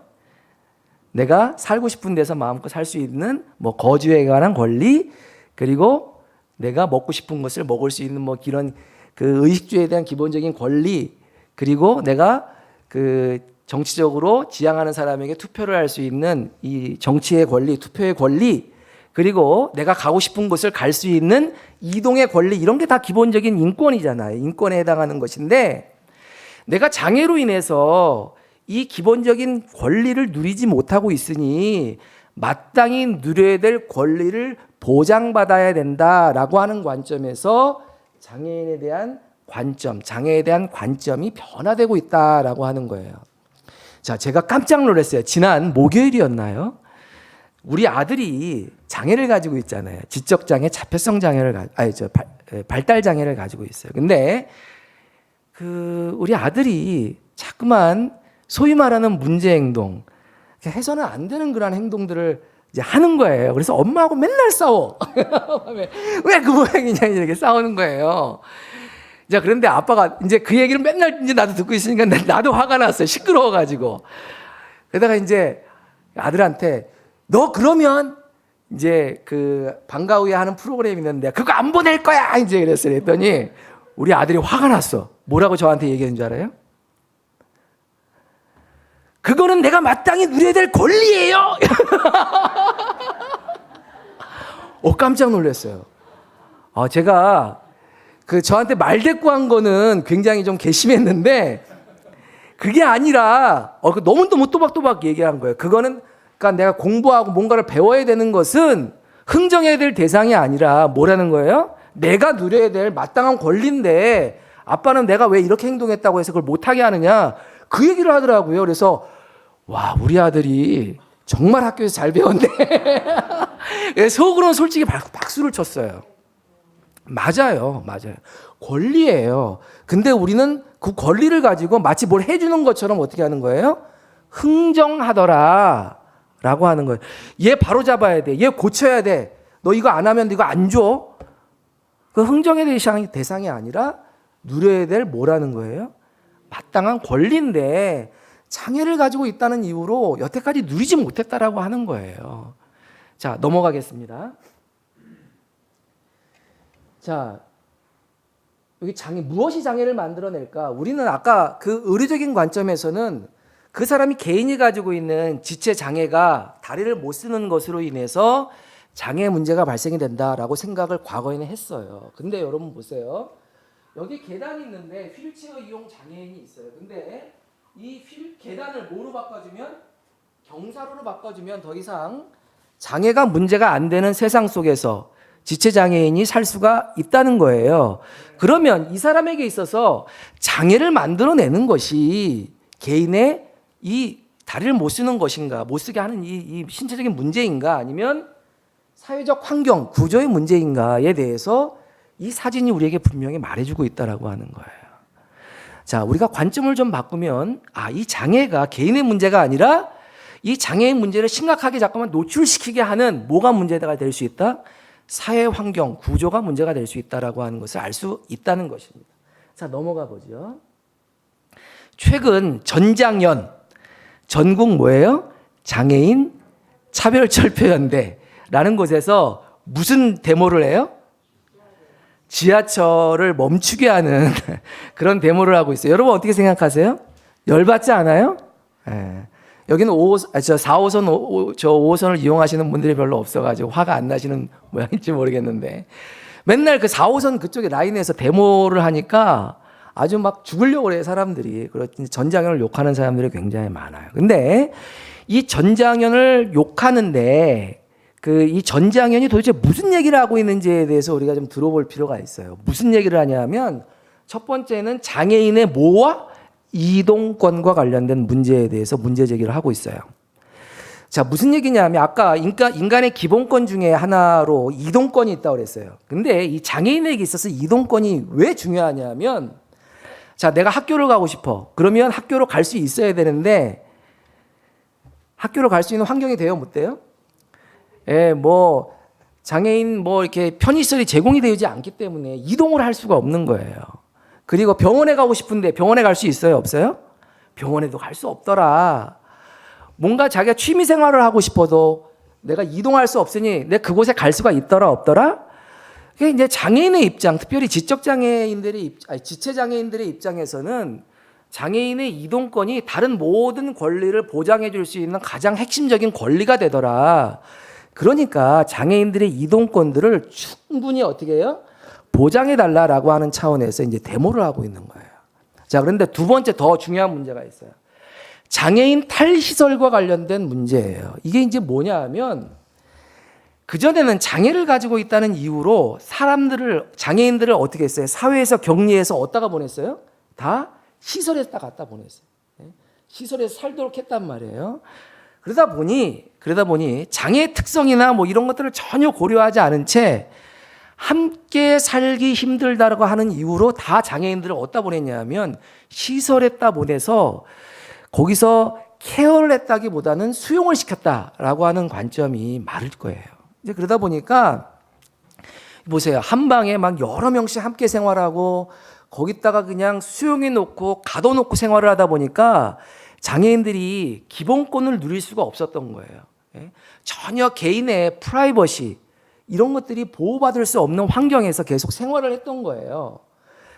내가 살고 싶은 데서 마음껏 살 수 있는 뭐 거주에 관한 권리, 그리고 내가 먹고 싶은 것을 먹을 수 있는 뭐 이런 그 의식주에 대한 기본적인 권리, 그리고 내가 그 정치적으로 지향하는 사람에게 투표를 할 수 있는 이 정치의 권리, 투표의 권리, 그리고 내가 가고 싶은 곳을 갈 수 있는 이동의 권리, 이런 게 다 기본적인 인권이잖아요. 인권에 해당하는 것인데, 내가 장애로 인해서 이 기본적인 권리를 누리지 못하고 있으니 마땅히 누려야 될 권리를 보장받아야 된다라고 하는 관점에서 장애인에 대한 관점, 장애에 대한 관점이 변화되고 있다라고 하는 거예요. 자, 제가 깜짝 놀랐어요. 지난 목요일이었나요? 우리 아들이 장애를 가지고 있잖아요. 지적 장애, 자폐성 장애를 발달 장애를 가지고 있어요. 근데 우리 아들이 자꾸만 소위 말하는 문제 행동, 해서는 안 되는 그런 행동들을 이제 하는 거예요. 그래서 엄마하고 맨날 싸워. 왜 그 모양이냐 이렇게 싸우는 거예요. 자, 그런데 아빠가 이제 그 얘기를 맨날 이제 나도 듣고 있으니까 나도 화가 났어요. 시끄러워가지고. 그러다가 이제 아들한테 너 그러면 이제 그 방과 후에 하는 프로그램이 있는데 그거 안 보낼 거야 이제 그랬어요. 그랬더니 우리 아들이 화가 났어. 뭐라고 저한테 얘기했는 줄 알아요? 그거는 내가 마땅히 누려야 될 권리예요. 깜짝 놀랐어요. 제가 저한테 말대꾸한 거는 굉장히 좀 괘씸했는데 그게 아니라 너무 또박또박 얘기한 거예요. 그거는 그러니까 내가 공부하고 뭔가를 배워야 되는 것은 흥정해야 될 대상이 아니라 뭐라는 거예요? 내가 누려야 될 마땅한 권리인데 아빠는 내가 왜 이렇게 행동했다고 해서 그걸 못하게 하느냐, 그 얘기를 하더라고요. 그래서 와, 우리 아들이 정말 학교에서 잘 배웠네. 속으로는 솔직히 박수를 쳤어요. 맞아요. 권리예요. 근데 우리는 그 권리를 가지고 마치 뭘 해주는 것처럼 어떻게 하는 거예요? 흥정하더라 라고 하는 거예요. 얘 바로 잡아야 돼. 얘 고쳐야 돼. 너 이거 안 하면 이거 안 줘. 그 흥정의 대상이 아니라 누려야 될 뭐라는 거예요? 마땅한 권리인데 장애를 가지고 있다는 이유로 여태까지 누리지 못했다라고 하는 거예요. 자, 넘어가겠습니다. 자, 여기 무엇이 장애를 만들어낼까? 우리는 아까 그 의료적인 관점에서는 그 사람이 개인이 가지고 있는 지체 장애가 다리를 못 쓰는 것으로 인해서 장애 문제가 발생이 된다라고 생각을 과거에는 했어요. 근데 여러분 보세요. 여기 계단이 있는데 휠체어 이용 장애인이 있어요. 근데 이 계단을 뭐로 바꿔주면? 경사로로 바꿔주면 더 이상 장애가 문제가 안 되는 세상 속에서 지체장애인이 살 수가 있다는 거예요. 그러면 이 사람에게 있어서 장애를 만들어내는 것이 개인의 이 다리를 못 쓰는 것인가, 못 쓰게 하는 이 신체적인 문제인가, 아니면 사회적 환경, 구조의 문제인가에 대해서 이 사진이 우리에게 분명히 말해주고 있다라고 하는 거예요. 자, 우리가 관점을 좀 바꾸면 이 장애가 개인의 문제가 아니라 이 장애의 문제를 심각하게 잠깐만 노출시키게 하는 뭐가 문제가 될 수 있다? 사회 환경, 구조가 문제가 될 수 있다라고 하는 것을 알 수 있다는 것입니다. 자, 넘어가 보죠. 최근 전장연 전국 뭐예요? 장애인 차별철폐연대라는 곳에서 무슨 데모를 해요? 지하철을 멈추게 하는 그런 데모를 하고 있어요. 여러분 어떻게 생각하세요? 열받지 않아요? 네. 여기는 4호선, 5호선을 이용하시는 분들이 별로 없어가지고 화가 안 나시는 모양인지 모르겠는데 맨날 그 4호선 그쪽에 라인에서 데모를 하니까 아주 막 죽으려고 그래요, 사람들이. 그렇지, 전장현을 욕하는 사람들이 굉장히 많아요. 근데 이 전장현을 욕하는데 이 전장현이 도대체 무슨 얘기를 하고 있는지에 대해서 우리가 좀 들어볼 필요가 있어요. 무슨 얘기를 하냐면 첫 번째는 장애인의 모와 이동권과 관련된 문제에 대해서 문제 제기를 하고 있어요. 자, 무슨 얘기냐면 아까 인간의 기본권 중에 하나로 이동권이 있다고 그랬어요. 근데 이 장애인에게 있어서 이동권이 왜 중요하냐면, 자, 내가 학교를 가고 싶어. 그러면 학교로 갈 수 있어야 되는데 학교로 갈 수 있는 환경이 돼요, 못 돼요? 예, 뭐 장애인 뭐 이렇게 편의시설이 제공이 되지 않기 때문에 이동을 할 수가 없는 거예요. 그리고 병원에 가고 싶은데 병원에 갈 수 있어요, 없어요? 병원에도 갈 수 없더라. 뭔가 자기가 취미 생활을 하고 싶어도 내가 이동할 수 없으니 내 그곳에 갈 수가 있더라, 없더라? 그게 이제 장애인의 입장, 특별히 지체장애인들의 입장에서는 장애인의 이동권이 다른 모든 권리를 보장해 줄 수 있는 가장 핵심적인 권리가 되더라. 그러니까 장애인들의 이동권들을 충분히 어떻게 해요? 보장해 달라라고 하는 차원에서 이제 데모를 하고 있는 거예요. 자, 그런데 두 번째 더 중요한 문제가 있어요. 장애인 탈시설과 관련된 문제예요. 이게 이제 뭐냐 하면 그전에는 장애를 가지고 있다는 이유로 장애인들을 어떻게 했어요? 사회에서 격리해서 어디다가 보냈어요? 다 시설에다 갖다 보냈어요. 시설에서 살도록 했단 말이에요. 그러다 보니 장애의 특성이나 뭐 이런 것들을 전혀 고려하지 않은 채 함께 살기 힘들다라고 하는 이유로 다 장애인들을 어디다 보냈냐면 시설에다 보내서 거기서 케어를 했다기보다는 수용을 시켰다라고 하는 관점이 많을 거예요. 이제 그러다 보니까 보세요. 한 방에 막 여러 명씩 함께 생활하고 거기다가 그냥 수용해 놓고 가둬놓고 생활을 하다 보니까 장애인들이 기본권을 누릴 수가 없었던 거예요. 전혀 개인의 프라이버시 이런 것들이 보호받을 수 없는 환경에서 계속 생활을 했던 거예요.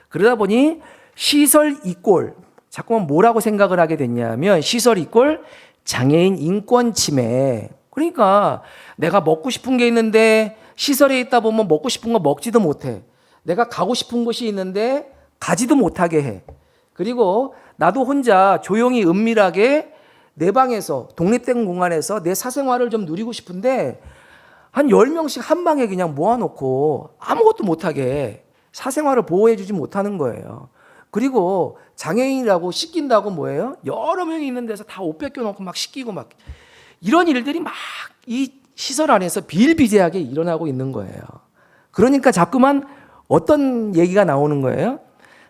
그러다 보니 시설 이꼴, 자꾸만 뭐라고 생각을 하게 됐냐면 시설 이꼴 장애인 인권 침해. 그러니까 내가 먹고 싶은 게 있는데 시설에 있다 보면 먹고 싶은 거 먹지도 못해. 내가 가고 싶은 곳이 있는데 가지도 못하게 해. 그리고 나도 혼자 조용히 은밀하게 내 방에서 독립된 공간에서 내 사생활을 좀 누리고 싶은데 한 10명씩 한 방에 그냥 모아놓고 아무것도 못하게 사생활을 보호해주지 못하는 거예요. 그리고 장애인이라고 씻긴다고 뭐예요? 여러 명이 있는 데서 다 옷 벗겨놓고 막 씻기고 막 이런 일들이 막 이 시설 안에서 비일비재하게 일어나고 있는 거예요. 그러니까 자꾸만 어떤 얘기가 나오는 거예요?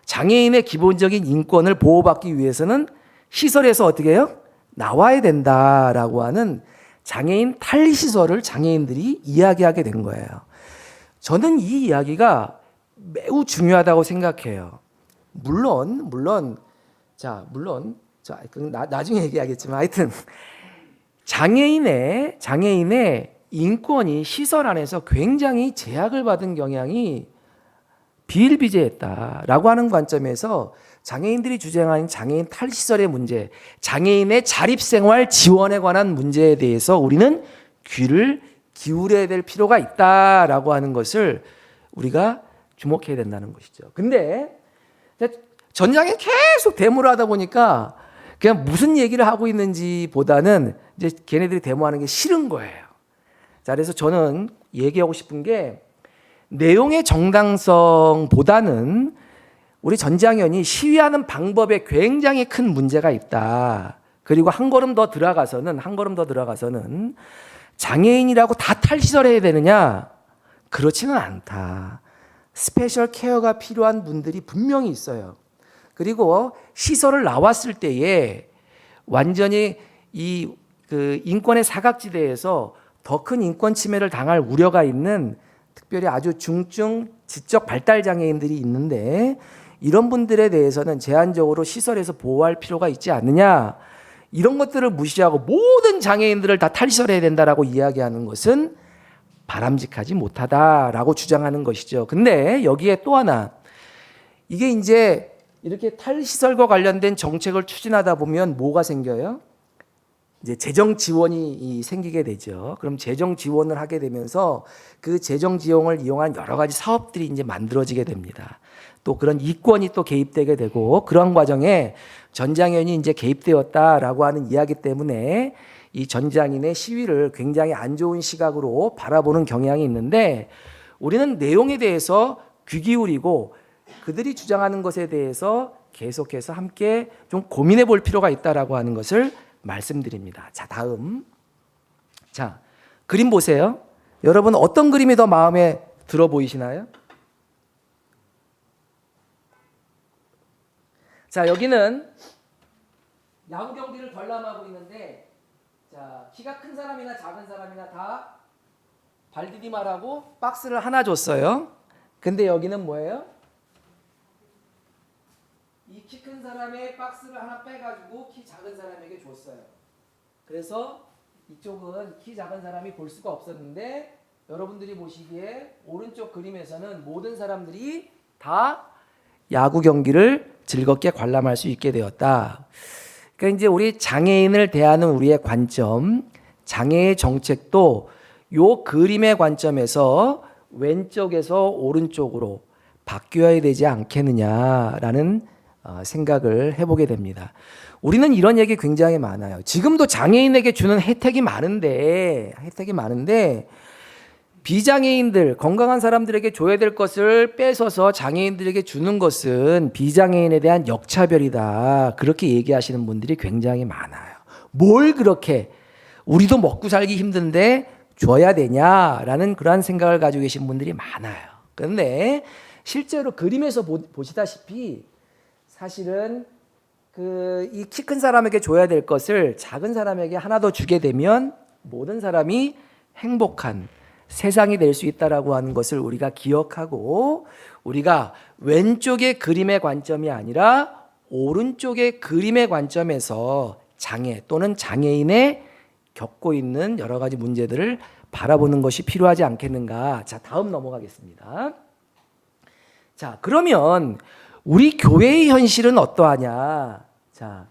장애인의 기본적인 인권을 보호받기 위해서는 시설에서 어떻게 해요? 나와야 된다라고 하는 장애인 탈시설을 장애인들이 이야기하게 된 거예요. 저는 이 이야기가 매우 중요하다고 생각해요. 물론 나중에 얘기하겠지만 하여튼 장애인의 인권이 시설 안에서 굉장히 제약을 받은 경향이 비일비재했다라고 하는 관점에서 장애인들이 주장하는 장애인 탈시설의 문제, 장애인의 자립생활 지원에 관한 문제에 대해서 우리는 귀를 기울여야 될 필요가 있다라고 하는 것을 우리가 주목해야 된다는 것이죠. 근데 전장에 계속 데모를 하다 보니까 그냥 무슨 얘기를 하고 있는지 보다는 이제 걔네들이 데모하는 게 싫은 거예요. 자, 그래서 저는 얘기하고 싶은 게 내용의 정당성보다는 우리 전장현이 시위하는 방법에 굉장히 큰 문제가 있다. 그리고 한 걸음 더 들어가서는 장애인이라고 다 탈시설해야 되느냐? 그렇지는 않다. 스페셜 케어가 필요한 분들이 분명히 있어요. 그리고 시설을 나왔을 때에 완전히 그 인권의 사각지대에서 더 큰 인권 침해를 당할 우려가 있는 특별히 아주 중증 지적 발달 장애인들이 있는데 이런 분들에 대해서는 제한적으로 시설에서 보호할 필요가 있지 않느냐, 이런 것들을 무시하고 모든 장애인들을 다 탈시설해야 된다라고 이야기하는 것은 바람직하지 못하다라고 주장하는 것이죠. 근데 여기에 또 하나, 이게 이제 이렇게 탈시설과 관련된 정책을 추진하다 보면 뭐가 생겨요? 이제 재정 지원이 생기게 되죠. 그럼 재정 지원을 하게 되면서 그 재정 지원을 이용한 여러 가지 사업들이 이제 만들어지게 됩니다. 또 그런 이권이 또 개입되게 되고 그런 과정에 전장현이 이제 개입되었다라고 하는 이야기 때문에 이 전장인의 시위를 굉장히 안 좋은 시각으로 바라보는 경향이 있는데 우리는 내용에 대해서 귀 기울이고 그들이 주장하는 것에 대해서 계속해서 함께 좀 고민해 볼 필요가 있다라고 하는 것을 말씀드립니다. 자, 다음. 자, 그림 보세요. 여러분 어떤 그림이 더 마음에 들어 보이시나요? 자, 여기는 야구 경기를 관람하고 있는데 자, 키가 큰 사람이나 작은 사람이나 다 발디디말하고 박스를 하나 줬어요. 근데 여기는 뭐예요? 이 키 큰 사람의 박스를 하나 빼가지고 키 작은 사람에게 줬어요. 그래서 이쪽은 키 작은 사람이 볼 수가 없었는데 여러분들이 보시기에 오른쪽 그림에서는 모든 사람들이 다 야구 경기를 즐겁게 관람할 수 있게 되었다. 그러니까 이제 우리 장애인을 대하는 우리의 관점, 장애의 정책도 요 그림의 관점에서 왼쪽에서 오른쪽으로 바뀌어야 되지 않겠느냐라는 생각을 해보게 됩니다. 우리는 이런 얘기 굉장히 많아요. 지금도 장애인에게 주는 혜택이 많은데 비장애인들, 건강한 사람들에게 줘야 될 것을 뺏어서 장애인들에게 주는 것은 비장애인에 대한 역차별이다. 그렇게 얘기하시는 분들이 굉장히 많아요. 뭘 그렇게 우리도 먹고 살기 힘든데 줘야 되냐라는 그러한 생각을 가지고 계신 분들이 많아요. 그런데 실제로 그림에서 보시다시피 사실은 이 키 큰 사람에게 줘야 될 것을 작은 사람에게 하나 더 주게 되면 모든 사람이 행복한 세상이 될 수 있다라고 하는 것을 우리가 기억하고 우리가 왼쪽의 그림의 관점이 아니라 오른쪽의 그림의 관점에서 장애 또는 장애인의 겪고 있는 여러 가지 문제들을 바라보는 것이 필요하지 않겠는가. 자, 다음 넘어가겠습니다. 자, 그러면 우리 교회의 현실은 어떠하냐? 자,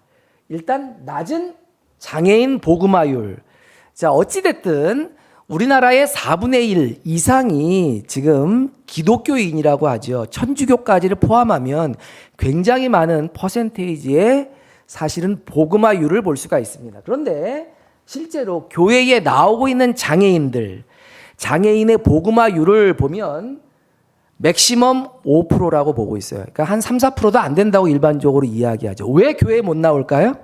일단 낮은 장애인 복음화율. 자, 어찌됐든 우리나라의 4분의 1 이상이 지금 기독교인이라고 하죠. 천주교까지를 포함하면 굉장히 많은 퍼센테이지의 사실은 복음화율을 볼 수가 있습니다. 그런데 실제로 교회에 나오고 있는 장애인의 복음화율을 보면 맥시멈 5%라고 보고 있어요. 그러니까 한 3, 4%도 안 된다고 일반적으로 이야기하죠. 왜 교회에 못 나올까요?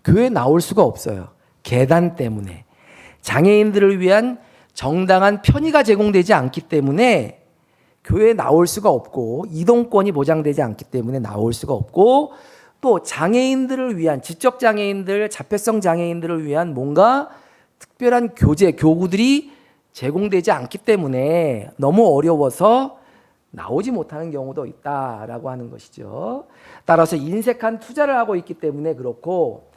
교회에 나올 수가 없어요. 계단 때문에. 장애인들을 위한 정당한 편의가 제공되지 않기 때문에 교회에 나올 수가 없고 이동권이 보장되지 않기 때문에 나올 수가 없고 또 장애인들을 위한 지적장애인들, 자폐성 장애인들을 위한 뭔가 특별한 교구들이 제공되지 않기 때문에 너무 어려워서 나오지 못하는 경우도 있다라고 하는 것이죠. 따라서 인색한 투자를 하고 있기 때문에 그렇고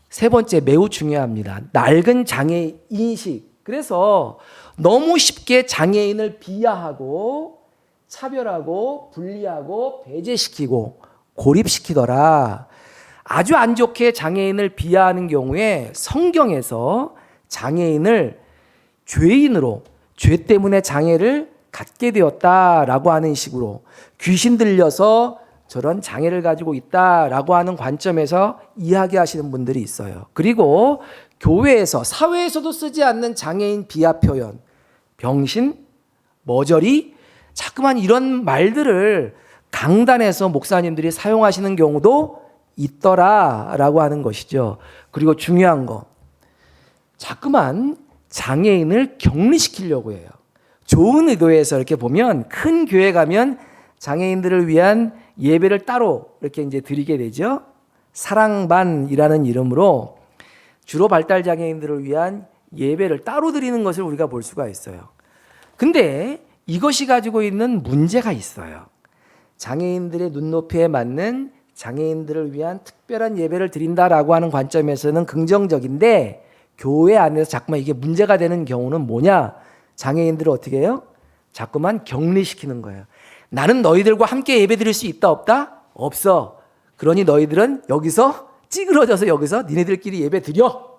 세 번째 매우 중요합니다. 낡은 장애 인식. 그래서 너무 쉽게 장애인을 비하하고 차별하고 분리하고 배제시키고 고립시키더라. 아주 안 좋게 장애인을 비하하는 경우에 성경에서 장애인을 죄인으로 죄 때문에 장애를 갖게 되었다라고 하는 식으로 귀신 들려서 저런 장애를 가지고 있다라고 하는 관점에서 이야기하시는 분들이 있어요. 그리고 교회에서 사회에서도 쓰지 않는 장애인 비하 표현, 병신, 머저리, 자꾸만 이런 말들을 강단에서 목사님들이 사용하시는 경우도 있더라라고 하는 것이죠. 그리고 중요한 거, 자꾸만 장애인을 격리시키려고 해요. 좋은 의도에서 이렇게 보면 큰 교회 가면 장애인들을 위한 예배를 따로 이렇게 이제 드리게 되죠. 사랑반이라는 이름으로 주로 발달 장애인들을 위한 예배를 따로 드리는 것을 우리가 볼 수가 있어요. 근데 이것이 가지고 있는 문제가 있어요. 장애인들의 눈높이에 맞는 장애인들을 위한 특별한 예배를 드린다라고 하는 관점에서는 긍정적인데 교회 안에서 자꾸만 이게 문제가 되는 경우는 뭐냐? 장애인들을 어떻게 해요? 자꾸만 격리시키는 거예요. 나는 너희들과 함께 예배 드릴 수 있다 없다? 없어. 그러니 너희들은 여기서 찌그러져서 여기서 니네들끼리 예배 드려.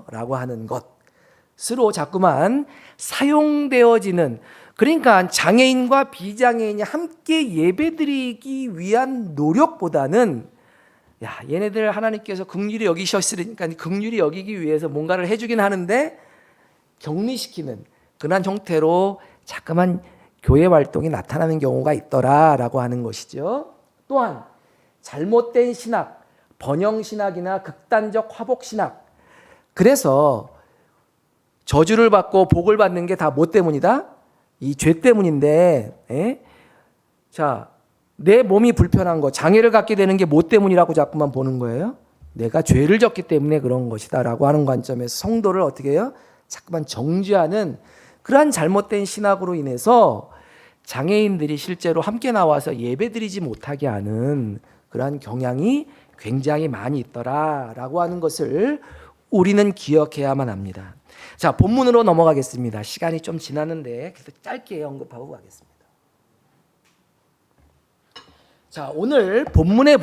라고 하는 것으로 자꾸만 사용되어지는 그러니까 장애인과 비장애인이 함께 예배드리기 위한 노력보다는 야, 얘네들 하나님께서 긍휼히 여기셨으니까 긍휼히 여기기 위해서 뭔가를 해주긴 하는데 격리시키는 그런 형태로 자꾸만 교회 활동이 나타나는 경우가 있더라라고 하는 것이죠. 또한 잘못된 신학, 번영 신학이나 극단적 화복 신학. 그래서 저주를 받고 복을 받는 게 다 뭐 때문이다? 이 죄 때문인데, 자, 내 몸이 불편한 거, 장애를 갖게 되는 게 뭐 때문이라고 자꾸만 보는 거예요? 내가 죄를 졌기 때문에 그런 것이다 라고 하는 관점에서 성도를 어떻게 해요? 자꾸만 정죄하는 그러한 잘못된 신학으로 인해서 장애인들이 실제로 함께 나와서 예배드리지 못하게 하는 그러한 경향이 굉장히 많이 있더라라고 하는 것을 우리는 기억해야만 합니다. 자, 본문으로 넘어가겠습니다. 시간이 좀 지났는데 그래서 짧게 언급하고 가겠습니다. 자, 오늘 본문에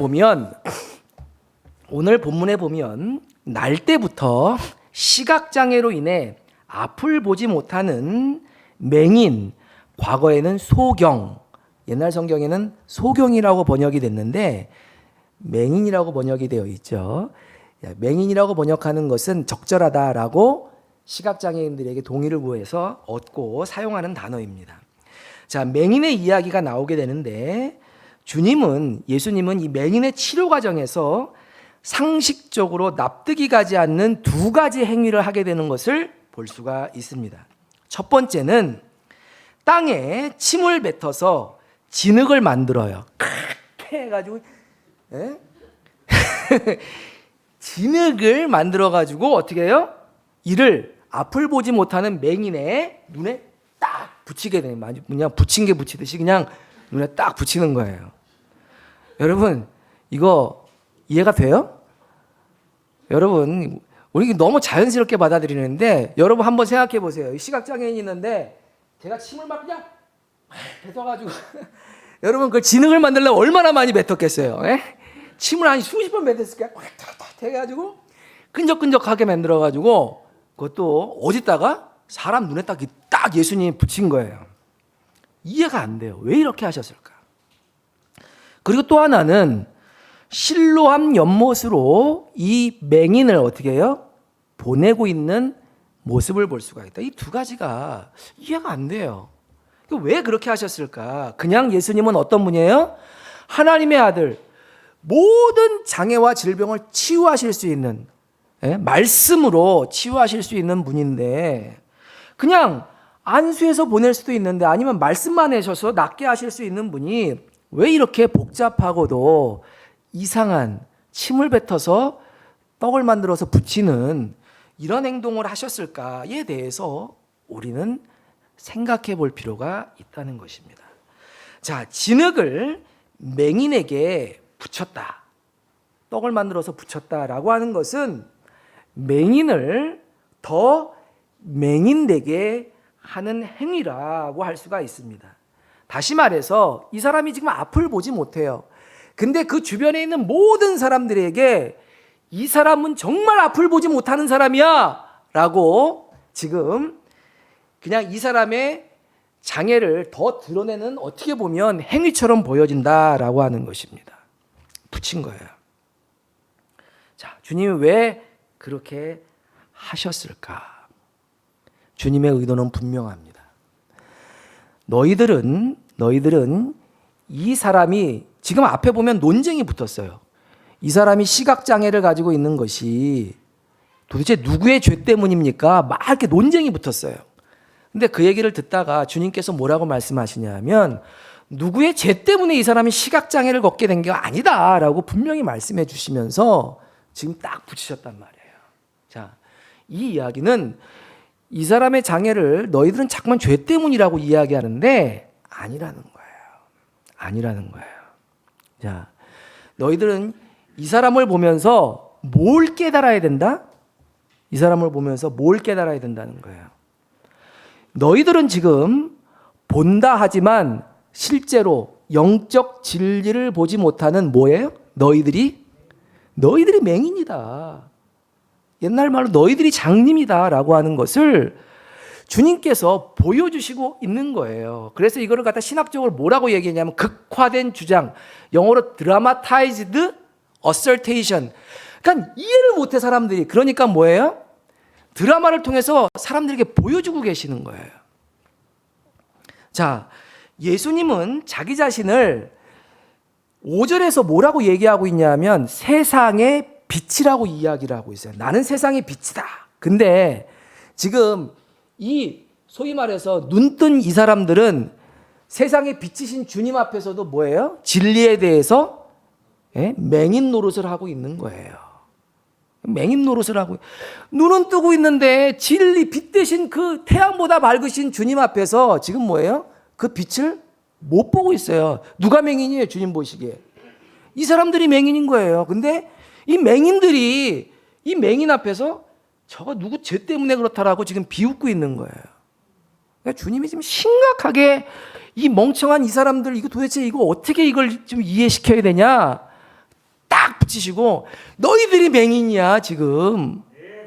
보면 날 때부터 시각장애로 인해 앞을 보지 못하는 맹인, 과거에는 소경, 옛날 성경에는 소경이라고 번역이 됐는데 맹인이라고 번역이 되어 있죠. 맹인이라고 번역하는 것은 적절하다라고 시각장애인들에게 동의를 구해서 얻고 사용하는 단어입니다. 자, 맹인의 이야기가 나오게 되는데 예수님은 이 맹인의 치료 과정에서 상식적으로 납득이 가지 않는 두 가지 행위를 하게 되는 것을 볼 수가 있습니다. 첫 번째는 땅에 침을 뱉어서 진흙을 만들어요. 크게 해가지고 진흙을 만들어가지고 어떻게 해요? 이를 앞을 보지 못하는 맹인의 눈에 딱 붙이게 되는, 그냥 붙인 게 붙이듯이 그냥 눈에 딱 붙이는 거예요. 여러분, 이거 이해가 돼요? 여러분, 우리 너무 자연스럽게 받아들이는데 여러분 한번 생각해 보세요. 시각장애인이 있는데 제가 침을 막 그냥 뱉어가지고 여러분 그 진흙을 만들려면 얼마나 많이 뱉었겠어요? 침을 한 수십 번 뱉었을 거야. 탁탁탁 해가지고 끈적끈적하게 만들어가지고 그것도 어디다가 사람 눈에 딱 예수님이 붙인 거예요. 이해가 안 돼요. 왜 이렇게 하셨을까? 그리고 또 하나는 실로암 연못으로 이 맹인을 어떻게 해요? 보내고 있는 모습을 볼 수가 있다. 이 두 가지가 이해가 안 돼요. 왜 그렇게 하셨을까? 그냥 예수님은 어떤 분이에요? 하나님의 아들, 모든 장애와 질병을 치유하실 수 있는, 말씀으로 치유하실 수 있는 분인데 그냥 안수해서 보낼 수도 있는데 아니면 말씀만 하셔서 낫게 하실 수 있는 분이 왜 이렇게 복잡하고도 이상한 침을 뱉어서 떡을 만들어서 붙이는 이런 행동을 하셨을까에 대해서 우리는 생각해 볼 필요가 있다는 것입니다. 자, 진흙을 맹인에게 붙였다. 떡을 만들어서 붙였다라고 하는 것은 맹인을 더 맹인되게 하는 행위라고 할 수가 있습니다. 다시 말해서 이 사람이 지금 앞을 보지 못해요. 근데 그 주변에 있는 모든 사람들에게 이 사람은 정말 앞을 보지 못하는 사람이야 라고 지금 그냥 이 사람의 장애를 더 드러내는 어떻게 보면 행위처럼 보여진다라고 하는 것입니다. 붙인 거예요. 자, 주님이 왜 그렇게 하셨을까? 주님의 의도는 분명합니다. 너희들은 이 사람이 지금 앞에 보면 논쟁이 붙었어요. 이 사람이 시각장애를 가지고 있는 것이 도대체 누구의 죄 때문입니까? 막 이렇게 논쟁이 붙었어요. 근데 그 얘기를 듣다가 주님께서 뭐라고 말씀하시냐면 누구의 죄 때문에 이 사람이 시각장애를 갖게 된 게 아니다라고 분명히 말씀해 주시면서 지금 딱 붙이셨단 말이에요. 자, 이 이야기는 이 사람의 장애를 너희들은 자꾸만 죄 때문이라고 이야기하는데 아니라는 거예요. 자, 너희들은 이 사람을 보면서 뭘 깨달아야 된다? 이 사람을 보면서 뭘 깨달아야 된다는 거예요. 너희들은 지금 본다 하지만 실제로 영적 진리를 보지 못하는 뭐예요? 너희들이 맹인이다. 옛날 말로 너희들이 장님이다 라고 하는 것을 주님께서 보여주시고 있는 거예요. 그래서 이거를 갖다 신학적으로 뭐라고 얘기했냐면 극화된 주장, 영어로 dramatized assertion. 그러니까 이해를 못해 사람들이. 그러니까 뭐예요? 드라마를 통해서 사람들에게 보여주고 계시는 거예요. 자, 예수님은 자기 자신을 5절에서 뭐라고 얘기하고 있냐면 세상의 빛이라고 이야기를 하고 있어요. 나는 세상의 빛이다. 근데 지금 이 소위 말해서 눈뜬 이 사람들은 세상의 빛이신 주님 앞에서도 뭐예요? 진리에 대해서 맹인 노릇을 하고 있는 거예요. 맹인 노릇을 하고 눈은 뜨고 있는데 진리 빛 대신 그 태양보다 밝으신 주님 앞에서 지금 뭐예요? 그 빛을 못 보고 있어요. 누가 맹인이에요? 주님 보시기에. 이 사람들이 맹인인 거예요. 근데 이 맹인들이 이 맹인 앞에서 저거 누구 죄 때문에 그렇다라고 지금 비웃고 있는 거예요. 그러니까 주님이 지금 심각하게 이 멍청한 이 사람들 이거 도대체 이거 어떻게 이걸 좀 이해시켜야 되냐 딱 붙이시고 너희들이 맹인이야 지금.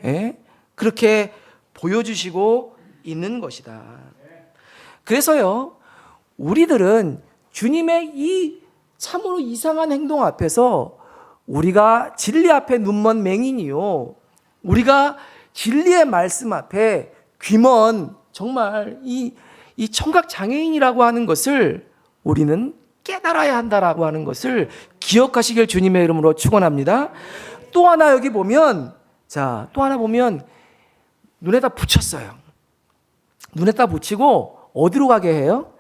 예? 그렇게 보여주시고 있는 것이다. 그래서요 우리들은 주님의 이 참으로 이상한 행동 앞에서 우리가 진리 앞에 눈먼 맹인이요 우리가 진리의 말씀 앞에 귀먼 정말 이 청각 장애인이라고 하는 것을 우리는 깨달아야 한다라고 하는 것을 기억하시길 주님의 이름으로 축원합니다. 또 하나 여기 보면 또 하나 보면 눈에다 붙였어요. 눈에다 붙이고 어디로 가게 해요?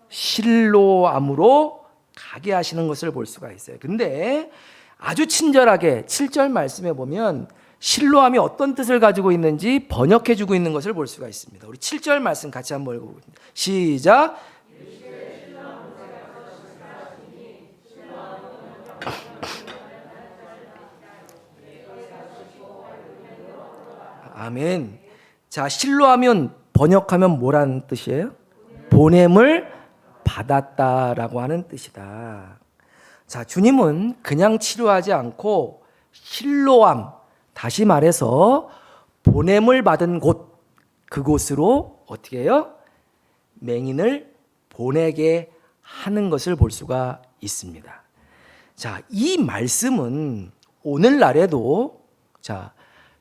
실로암으로 가게 하시는 것을 볼 수가 있어요. 근데 아주 친절하게 7절 말씀에 보면 실로암이 어떤 뜻을 가지고 있는지 번역해 주고 있는 것을 볼 수가 있습니다. 우리 7절 말씀 같이 한번 읽어보겠습니다. 시작. 아멘. 자, 실로하면 번역하면 뭐라는 뜻이에요? 보냄을 받았다라고 하는 뜻이다. 자, 주님은 그냥 치료하지 않고 실로암, 다시 말해서 보냄을 받은 곳, 그곳으로 어떻게 해요? 맹인을 보내게 하는 것을 볼 수가 있습니다. 자, 이 말씀은 오늘날에도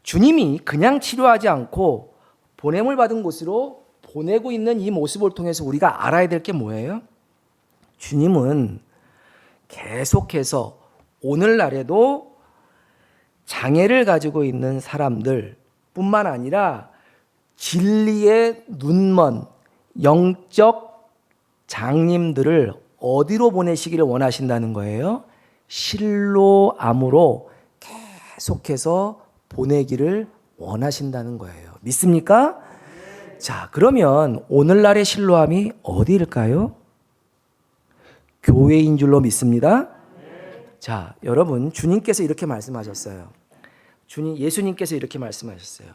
주님이 그냥 치료하지 않고 보냄을 받은 곳으로 보내고 있는 이 모습을 통해서 우리가 알아야 될 게 뭐예요? 주님은 계속해서 오늘날에도 장애를 가지고 있는 사람들 뿐만 아니라 진리의 눈먼 영적 장님들을 어디로 보내시기를 원하신다는 거예요? 실로암으로 계속해서 보내기를 원하신다는 거예요. 믿습니까? 자, 그러면 오늘날의 실로암이 어디일까요? 교회인 줄로 믿습니다. 자, 여러분, 주님께서 이렇게 말씀하셨어요. 예수님께서 이렇게 말씀하셨어요.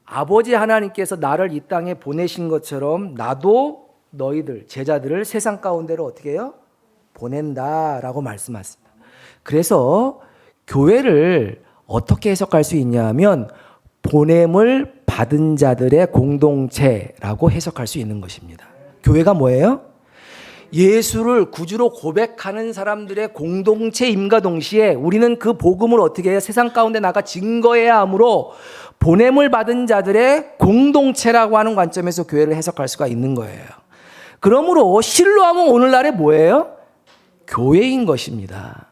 아버지 하나님께서 나를 이 땅에 보내신 것처럼 나도 너희들 제자들을 세상 가운데로 어떻게 해요? 보낸다라고 말씀하셨습니다. 그래서 교회를 어떻게 해석할 수 있냐 하면 보냄을 받은 자들의 공동체라고 해석할 수 있는 것입니다. 교회가 뭐예요? 예수를 구주로 고백하는 사람들의 공동체임과 동시에 우리는 그 복음을 어떻게 해요? 세상 가운데 나가 증거해야 하므로 보냄을 받은 자들의 공동체라고 하는 관점에서 교회를 해석할 수가 있는 거예요. 그러므로 실로암은 오늘날에 뭐예요? 교회인 것입니다.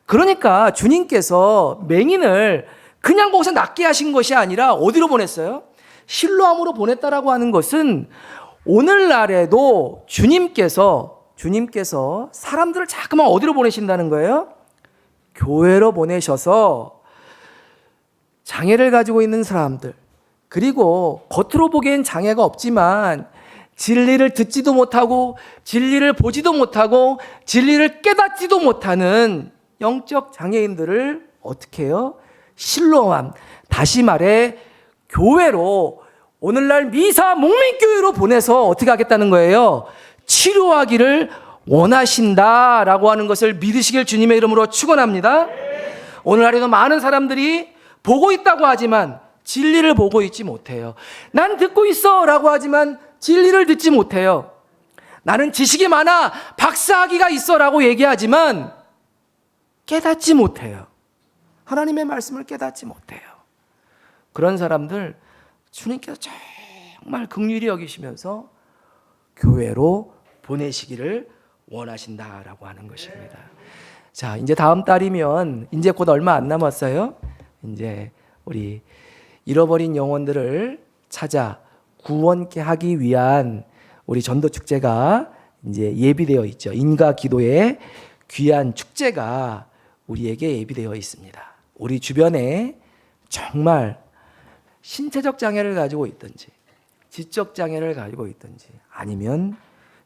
그러니까 주님께서 맹인을 그냥 거기서 낫게 하신 것이 아니라 어디로 보냈어요? 실로암으로 보냈다라고 하는 것은 오늘날에도 주님께서 사람들을 자꾸만 어디로 보내신다는 거예요? 교회로 보내셔서 장애를 가지고 있는 사람들, 그리고 겉으로 보기엔 장애가 없지만 진리를 듣지도 못하고 진리를 보지도 못하고 진리를 깨닫지도 못하는 영적 장애인들을 어떻게 해요? 실로암, 다시 말해 교회로 오늘날 미사 목민교회로 보내서 어떻게 하겠다는 거예요? 치료하기를 원하신다라고 하는 것을 믿으시길 주님의 이름으로 축원합니다. 오늘날에도 많은 사람들이 보고 있다고 하지만 진리를 보고 있지 못해요. 난 듣고 있어 라고 하지만 진리를 듣지 못해요. 나는 지식이 많아, 박사학위가 있어 라고 얘기하지만 깨닫지 못해요. 하나님의 말씀을 깨닫지 못해요. 그런 사람들 주님께서 정말 긍휼히 여기시면서 교회로 보내시기를 원하신다라고 하는 것입니다. 자, 이제 다음 달이면 이제 곧 얼마 안 남았어요. 이제 우리 잃어버린 영혼들을 찾아 구원케 하기 위한 우리 전도 축제가 이제 예비되어 있죠. 인가 기도의 귀한 축제가 우리에게 예비되어 있습니다. 우리 주변에 정말 신체적 장애를 가지고 있든지 지적 장애를 가지고 있든지 아니면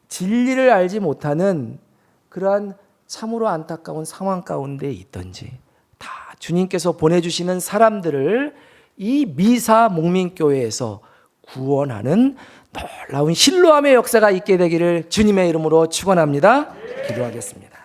진리를 알지 못하는 그러한 참으로 안타까운 상황 가운데 있든지 다 주님께서 보내주시는 사람들을 이 미사 목민교회에서 구원하는 놀라운 신로함의 역사가 있게 되기를 주님의 이름으로 축원합니다. 기도하겠습니다.